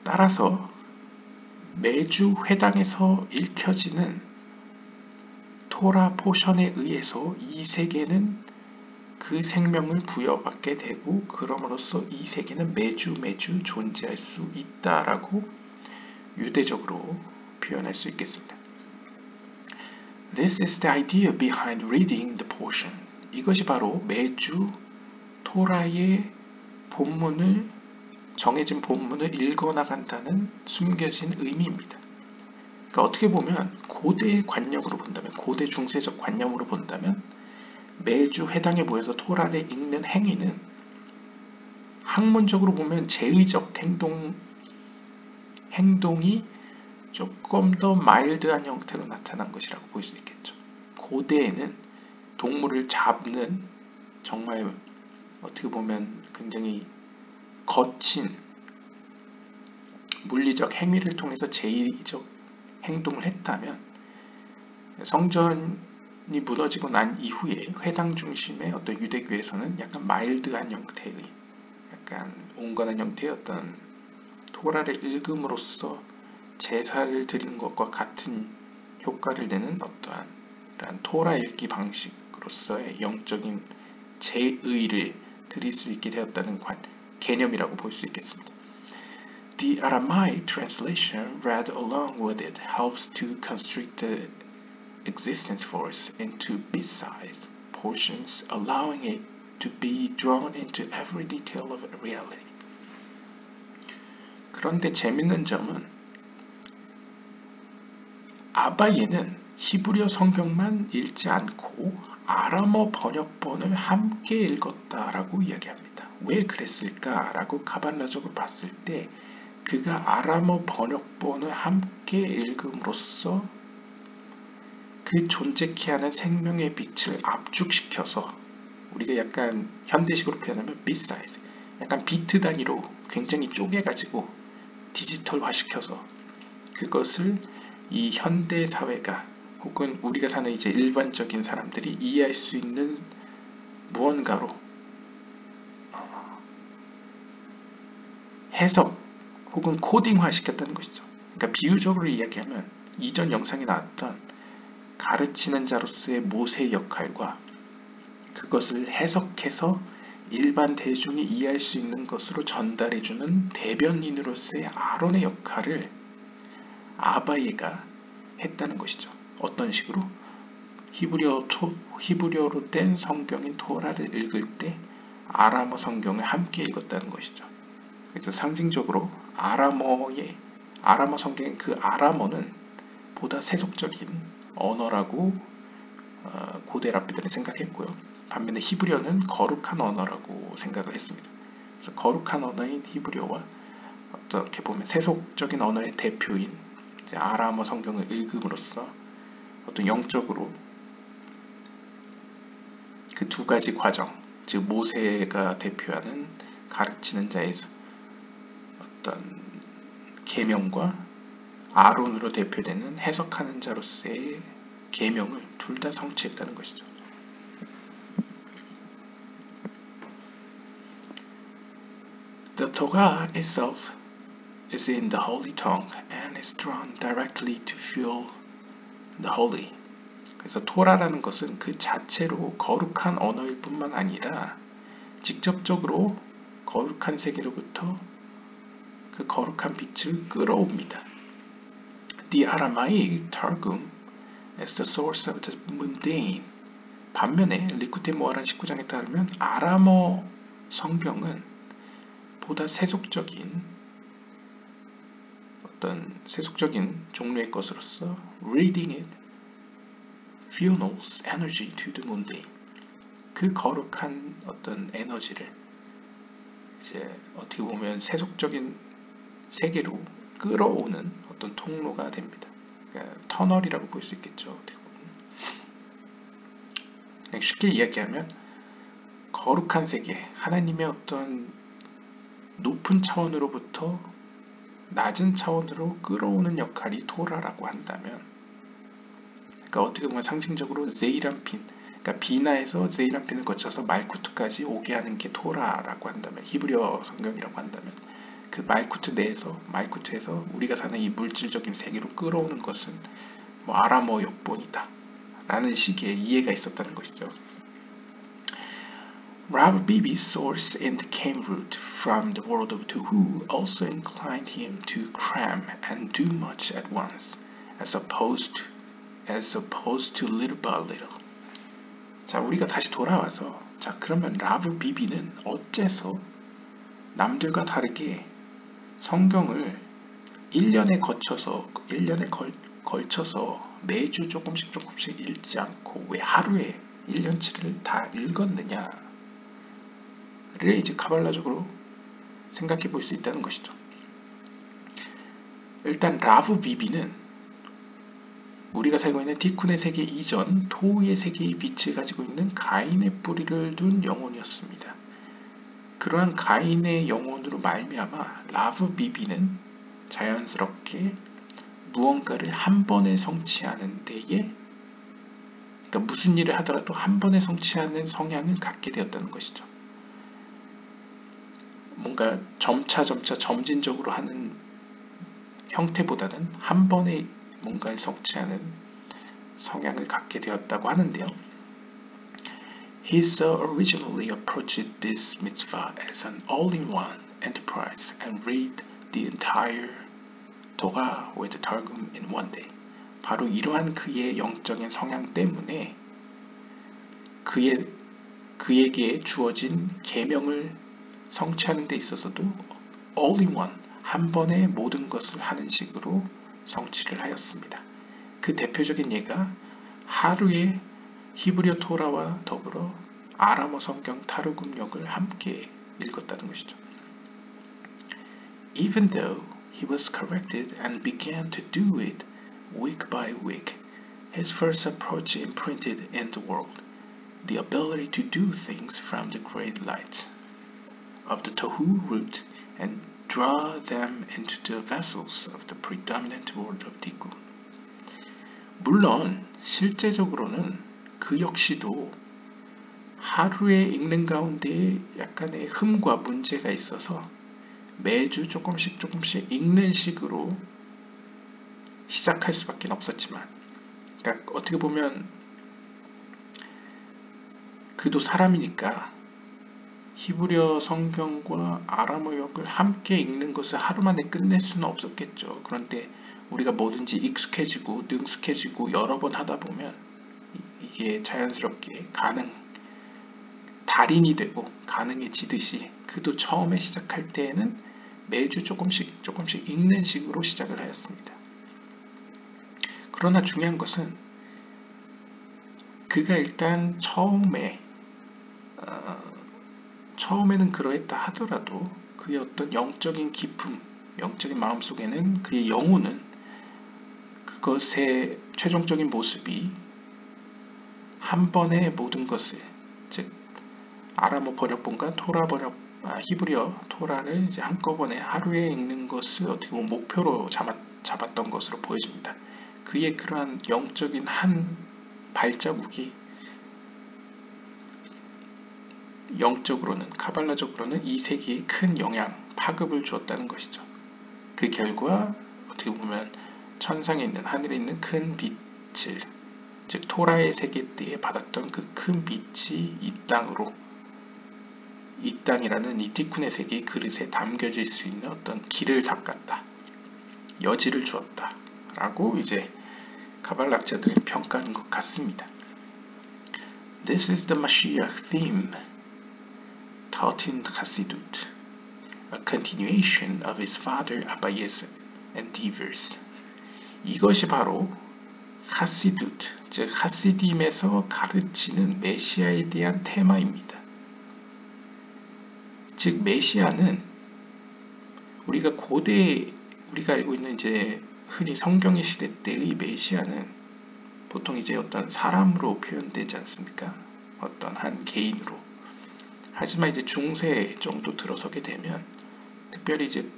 따라서 매주 회당에서 읽혀지는 토라 포션에 의해서 이 세계는 그 생명을 부여받게 되고, 그럼으로써 이 세계는 매주 존재할 수 있다라고 유대적으로 표현할 수 있겠습니다. This is the idea behind reading the portion. 이것이 바로 매주 토라의 정해진 본문을 읽어나간다는 숨겨진 의미입니다. 그러니까 어떻게 보면 고대 관념으로 본다면, 고대 중세적 관념으로 본다면 매주 회당에 모여서 토라를 읽는 행위는 학문적으로 보면 제의적 행동이 조금 더 마일드한 형태로 나타난 것이라고 볼 수 있겠죠. 고대에는 동물을 잡는 정말 어떻게 보면 굉장히 거친 물리적 행위를 통해서 제의적 행동을 했다면, 성전이 무너지고 난 이후에 회당 중심의 어떤 유대교에서는 약간 마일드한 형태의, 약간 온건한 형태의 어떤 토라를 읽음으로써 제사를 드리는 것과 같은 효과를 내는 어떠한 이러한 토라 읽기 방식으로서의 영적인 제의를 드릴 수 있게 되었다는 개념이라고 볼 수 있겠습니다. The Aramaic translation read along with it helps to constrict the existence force into bit-sized portions, allowing it to be drawn into every detail of reality. 그런데 재밌는 점은 아바예는 히브리어 성경만 읽지 않고 아람어 번역본을 함께 읽었다라고 이야기합니다. 왜 그랬을까라고 가발라적으로 봤을 때 그가 아람어 번역본을 함께 읽음으로써 그 존재케 하는 생명의 빛을 압축시켜서, 우리가 약간 현대식으로 표현하면 빗 사이즈, 약간 비트 단위로 굉장히 쪼개가지고 디지털화시켜서 그것을 이 현대 사회가 혹은 우리가 사는 이제 일반적인 사람들이 이해할 수 있는 무언가로 해석 혹은 코딩화 시켰다는 것이죠. 그러니까 비유적으로 이야기하면 이전 영상에 나왔던 가르치는 자로서의 모세의 역할과 그것을 해석해서 일반 대중이 이해할 수 있는 것으로 전달해주는 대변인으로서의 아론의 역할을 아바예가 했다는 것이죠. 어떤 식으로? 히브리어로 된 성경인 토라를 읽을 때 아람어 성경을 함께 읽었다는 것이죠. 그래서 상징적으로 아람어 성경의 그 아람어는 보다 세속적인 언어라고 고대 랍비들은 생각했고요. 반면에 히브리어는 거룩한 언어라고 생각을 했습니다. 그래서 거룩한 언어인 히브리어와 어떻게 보면 세속적인 언어의 대표인 이제 아람어 성경을 읽음으로써 어떤 영적으로 그 두 가지 과정, 즉 모세가 대표하는 가르치는 자에서 어떤 계명과 아론으로 대표되는 해석하는 자로서의 계명을 둘 다 성취했다는 것이죠. The Torah itself is in the holy tongue and is drawn directly to fuel the holy. 그래서 토라라는 것은 그 자체로 거룩한 언어일 뿐만 아니라 직접적으로 거룩한 세계로부터 그 거룩한 빛을 끌어옵니다. The Aramaic Targum is the source of the mundane. 반면에 리쿠테 모하란 19장에 따르면 아람어 성경은 보다 세속적인 종류의 것으로서 reading it funnels energy to the mundane. 그 거룩한 어떤 에너지를 이제 어떻게 보면 세속적인 세계로 끌어오는 어떤 통로가 됩니다. 그러니까 터널이라고 볼 수 있겠죠. 그냥 쉽게 이야기하면 거룩한 세계, 하나님의 어떤 높은 차원으로부터 낮은 차원으로 끌어오는 역할이 토라라고 한다면, 그러니까 어떻게 보면 상징적으로 제이란핀, 그러니까 비나에서 제이란핀을 거쳐서 말쿠트까지 오게 하는 게 토라라고 한다면, 히브리어 성경이라고 한다면, 그 말쿠트에서 우리가 사는 이 물질적인 세계로 끌어오는 것은 뭐 아람어 역본이다 라는 식의 이해가 있었다는 것이죠. Rav Bibi's source and came root from the world of Tuhu also inclined him to cram and do much at once, as opposed to little by little. 자, 우리가 다시 돌아와서, 자, 그러면 라브 비비는 어째서 남들과 다르게 성경을 1년에 걸쳐서 매주 조금씩 읽지 않고 왜 하루에 1년치를 다 읽었느냐를 이제 카발라적으로 생각해 볼 수 있다는 것이죠. 일단 라브 비비는 우리가 살고 있는 티쿤의 세계 이전 토우의 세계의 빛을 가지고 있는 가인의 뿌리를 둔 영혼이었습니다. 그러한 가인의 영혼으로 말미암아 라브 비비는 자연스럽게 무언가를 한 번에 성취하는 데에, 그러니까 무슨 일을 하더라도 한 번에 성취하는 성향을 갖게 되었다는 것이죠. 뭔가 점차 점진적으로 하는 형태보다는 한 번에 뭔가를 성취하는 성향을 갖게 되었다고 하는데요. He so originally approached this mitzvah as an all-in-one enterprise and read the entire Torah with Targum in one day. 바로 이러한 그의 영적인 성향 때문에 그에게 주어진 계명을 성취하는 데 있어서도 all-in-one, 한 번에 모든 것을 하는 식으로 성취를 하였습니다. 그 대표적인 예가 하루에 히브리어 토라와 더불어 아람어 성경 타르굼역을 함께 읽었다는 것이죠. Even though he was corrected and began to do it week by week, his first approach imprinted in the world the ability to do things from the great light of the Tohu root and draw them into the vessels of the predominant word of Tikkun. 물론 실제적으로는 그 역시도 하루에 읽는 가운데 약간의 흠과 문제가 있어서 매주 조금씩 읽는 식으로 시작할 수밖에 없었지만, 그러니까 어떻게 보면 그도 사람이니까 히브리어 성경과 아람어역을 함께 읽는 것을 하루 만에 끝낼 수는 없었겠죠. 그런데 우리가 뭐든지 익숙해지고 능숙해지고 여러 번 하다 보면 이게 자연스럽게 달인이 되고 가능해지듯이 그도 처음에 시작할 때에는 매주 조금씩 읽는 식으로 시작을 하였습니다. 그러나 중요한 것은 그가 일단 처음에는 그러했다 하더라도 그의 어떤 영적인 기품, 영적인 마음속에는 그의 영혼은 그것의 최종적인 모습이 한 번에 모든 것을, 즉 아람어 번역본과 히브리어 토라를 이제 한꺼번에 하루에 읽는 것을 어떻게 보면 목표로 잡았던 것으로 보여집니다. 그의 그러한 영적인 한 발자국이 영적으로는, 카발라적으로는 이 세계에 큰 파급을 주었다는 것이죠. 그 결과 어떻게 보면 천상에 있는, 하늘에 있는 큰 빛을, 즉 토라의 세계 때에 받았던 그 큰 빛이 이 땅이라는 이 티쿤의 세계의 그릇에 담겨질 수 있는 어떤 길을 닦았다, 여지를 주었다 라고 이제 카발락자들이 평가하는 것 같습니다. This is the Mashiach theme taught in Chassidut, a continuation of his father Abaye's endeavors. 이것이 바로 하시두트, 즉 하시딤에서 가르치는 메시아에 대한 테마입니다. 즉 메시아는 우리가 알고 있는 이제 흔히 성경의 시대 때의 메시아는 보통 이제 어떤 사람으로 표현되지 않습니까? 어떤 한 개인으로. 하지만 이제 중세 정도 들어서게 되면 특별히 이제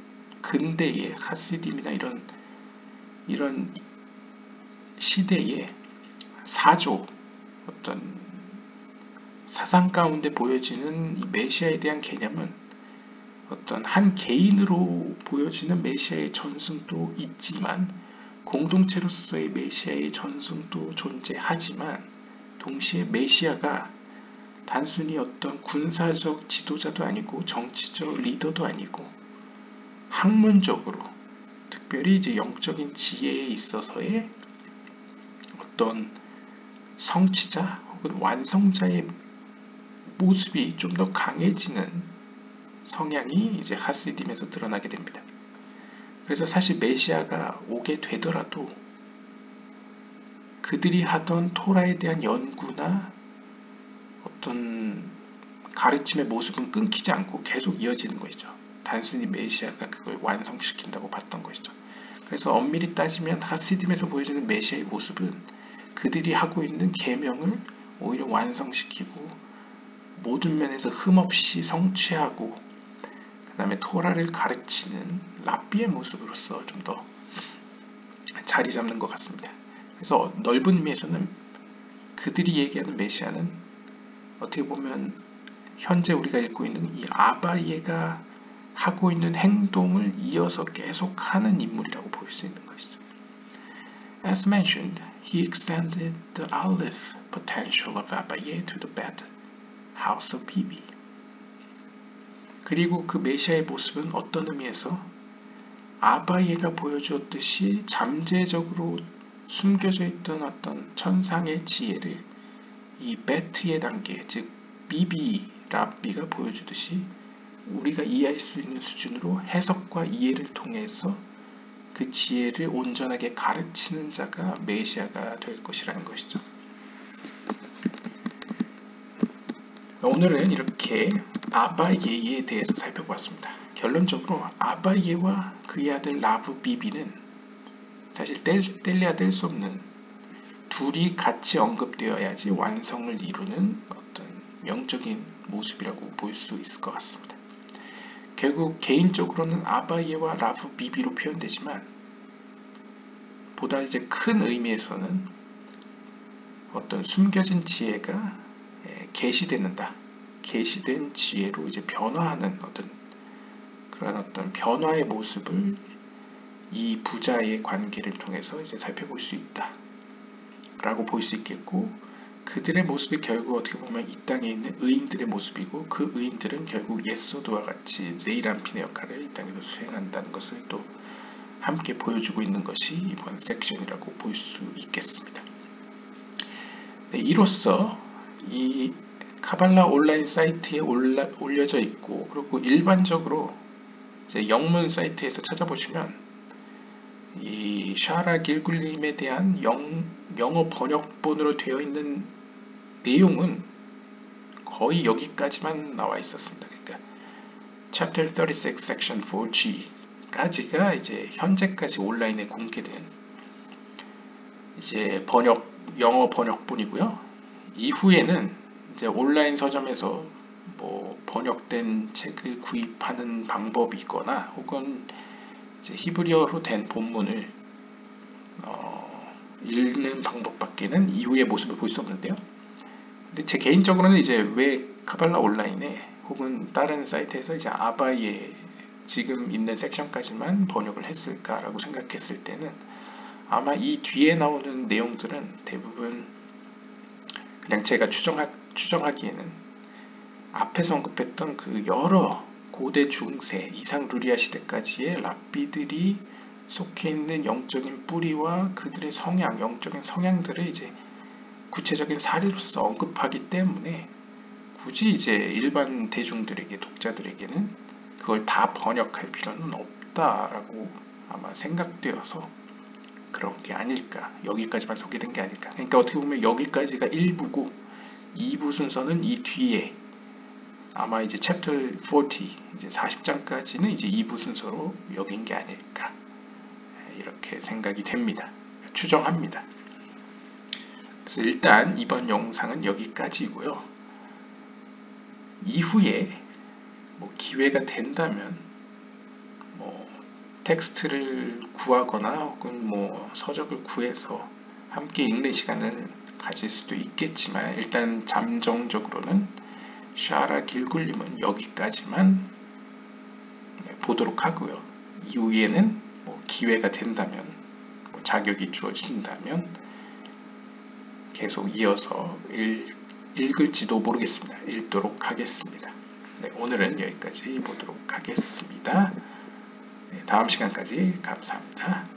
근대의 하시딤이나 이런 시대의 사조, 어떤 사상 가운데 보여지는 이 메시아에 대한 개념은 어떤 한 개인으로 보여지는 메시아의 전승도 있지만 공동체로서의 메시아의 전승도 존재하지만 동시에 메시아가 단순히 어떤 군사적 지도자도 아니고 정치적 리더도 아니고 학문적으로 특별히 이제 영적인 지혜에 있어서의 어떤 성취자 혹은 완성자의 모습이 좀 더 강해지는 성향이 이제 하시딤에서 드러나게 됩니다. 그래서 사실 메시아가 오게 되더라도 그들이 하던 토라에 대한 연구나 어떤 가르침의 모습은 끊기지 않고 계속 이어지는 것이죠. 단순히 메시아가 그걸 완성시킨다고 봤던 것이죠. 그래서 엄밀히 따지면 하시딤에서 보여지는 메시아의 모습은 그들이 하고 있는 계명을 오히려 완성시키고 모든 면에서 흠없이 성취하고 그 다음에 토라를 가르치는 랍비의 모습으로서 좀 더 자리 잡는 것 같습니다. 그래서 넓은 의미에서는 그들이 얘기하는 메시아는 어떻게 보면 현재 우리가 읽고 있는 이 아바예가 하고 있는 행동을 이어서 계속하는 인물이라고 볼 수 있는 것이죠. As mentioned, he extended the aleph potential of Abaye to the bed house of Bibi. 그리고 그 메시아의 모습은 어떤 의미에서 아바예가 보여주었듯이 잠재적으로 숨겨져 있던 어떤 천상의 지혜를 이 베트의 단계, 즉 비비, 랍비가 보여주듯이 우리가 이해할 수 있는 수준으로 해석과 이해를 통해서 그 지혜를 온전하게 가르치는 자가 메시아가 될 것이라는 것이죠. 오늘은 이렇게 아바예에 대해서 살펴보았습니다. 결론적으로 아바예와 그의 아들 라브 비비는 사실 뗄래야 뗄 수 없는 둘이 같이 언급되어야지 완성을 이루는 어떤 영적인 모습이라고 볼 수 있을 것 같습니다. 결국 개인적으로는 아바예와 라브 비비로 표현되지만 보다 이제 큰 의미에서는 어떤 숨겨진 지혜가 계시되는다. 계시된 지혜로 이제 변화하는 그런 어떤 변화의 모습을 이 부자의 관계를 통해서 이제 살펴볼 수 있다. 라고 볼 수 있겠고, 그들의 모습이 결국 어떻게 보면 이 땅에 있는 의인들의 모습이고, 그 의인들은 결국 예소드와 같이 제이람핀의 역할을 이 땅에서 수행한다는 것을 또 함께 보여주고 있는 것이 이번 섹션이라고 볼 수 있겠습니다. 네, 이로써 이 카발라 온라인 사이트에 올려져 있고, 그리고 일반적으로 이제 영문 사이트에서 찾아보시면 이 샤라 길굴림에 대한 영어 번역본으로 되어 있는 내용은 거의 여기까지만 나와 있었습니다. 그러니까 Chapter 36, Section 4G까지가 이제 현재까지 온라인에 공개된 이제 영어 번역본이고요. 이후에는 이제 온라인 서점에서 뭐 번역된 책을 구입하는 방법이 있거나 혹은 이제 히브리어로 된 본문을 읽는 방법밖에는 이후의 모습을 볼 수 없는데요. 근데 제 개인적으로는 이제 왜 카발라 온라인에 혹은 다른 사이트에서 이제 아바예 지금 있는 섹션까지만 번역을 했을까라고 생각했을 때는 아마 이 뒤에 나오는 내용들은 대부분 그냥 제가 추정하기에는 앞에서 언급했던 그 여러 고대 중세 이상 루리아 시대까지의 랍비들이 속해 있는 영적인 뿌리와 그들의 성향, 영적인 성향들을 이제 구체적인 사례로서 언급하기 때문에 굳이 이제 일반 대중들에게, 독자들에게는 그걸 다 번역할 필요는 없다라고 아마 생각되어서 그런 게 아닐까, 여기까지만 소개된 게 아닐까. 그러니까 어떻게 보면 여기까지가 1부고 2부 순서는 이 뒤에 아마 이제 챕터 40, 이제 40장까지는 이제 2부 순서로 여긴 게 아닐까, 이렇게 생각이 됩니다. 추정합니다. 그래서 일단 이번 영상은 여기까지고요. 이후에 뭐 기회가 된다면 뭐 텍스트를 구하거나 혹은 뭐 서적을 구해서 함께 읽는 시간을 가질 수도 있겠지만, 일단 잠정적으로는 샤라 길굴림은 여기까지만 보도록 하고요. 이후에는 뭐 기회가 된다면, 뭐 자격이 주어진다면 계속 이어서 읽을지도 모르겠습니다. 읽도록 하겠습니다. 네, 오늘은 여기까지 보도록 하겠습니다. 네, 다음 시간까지 감사합니다.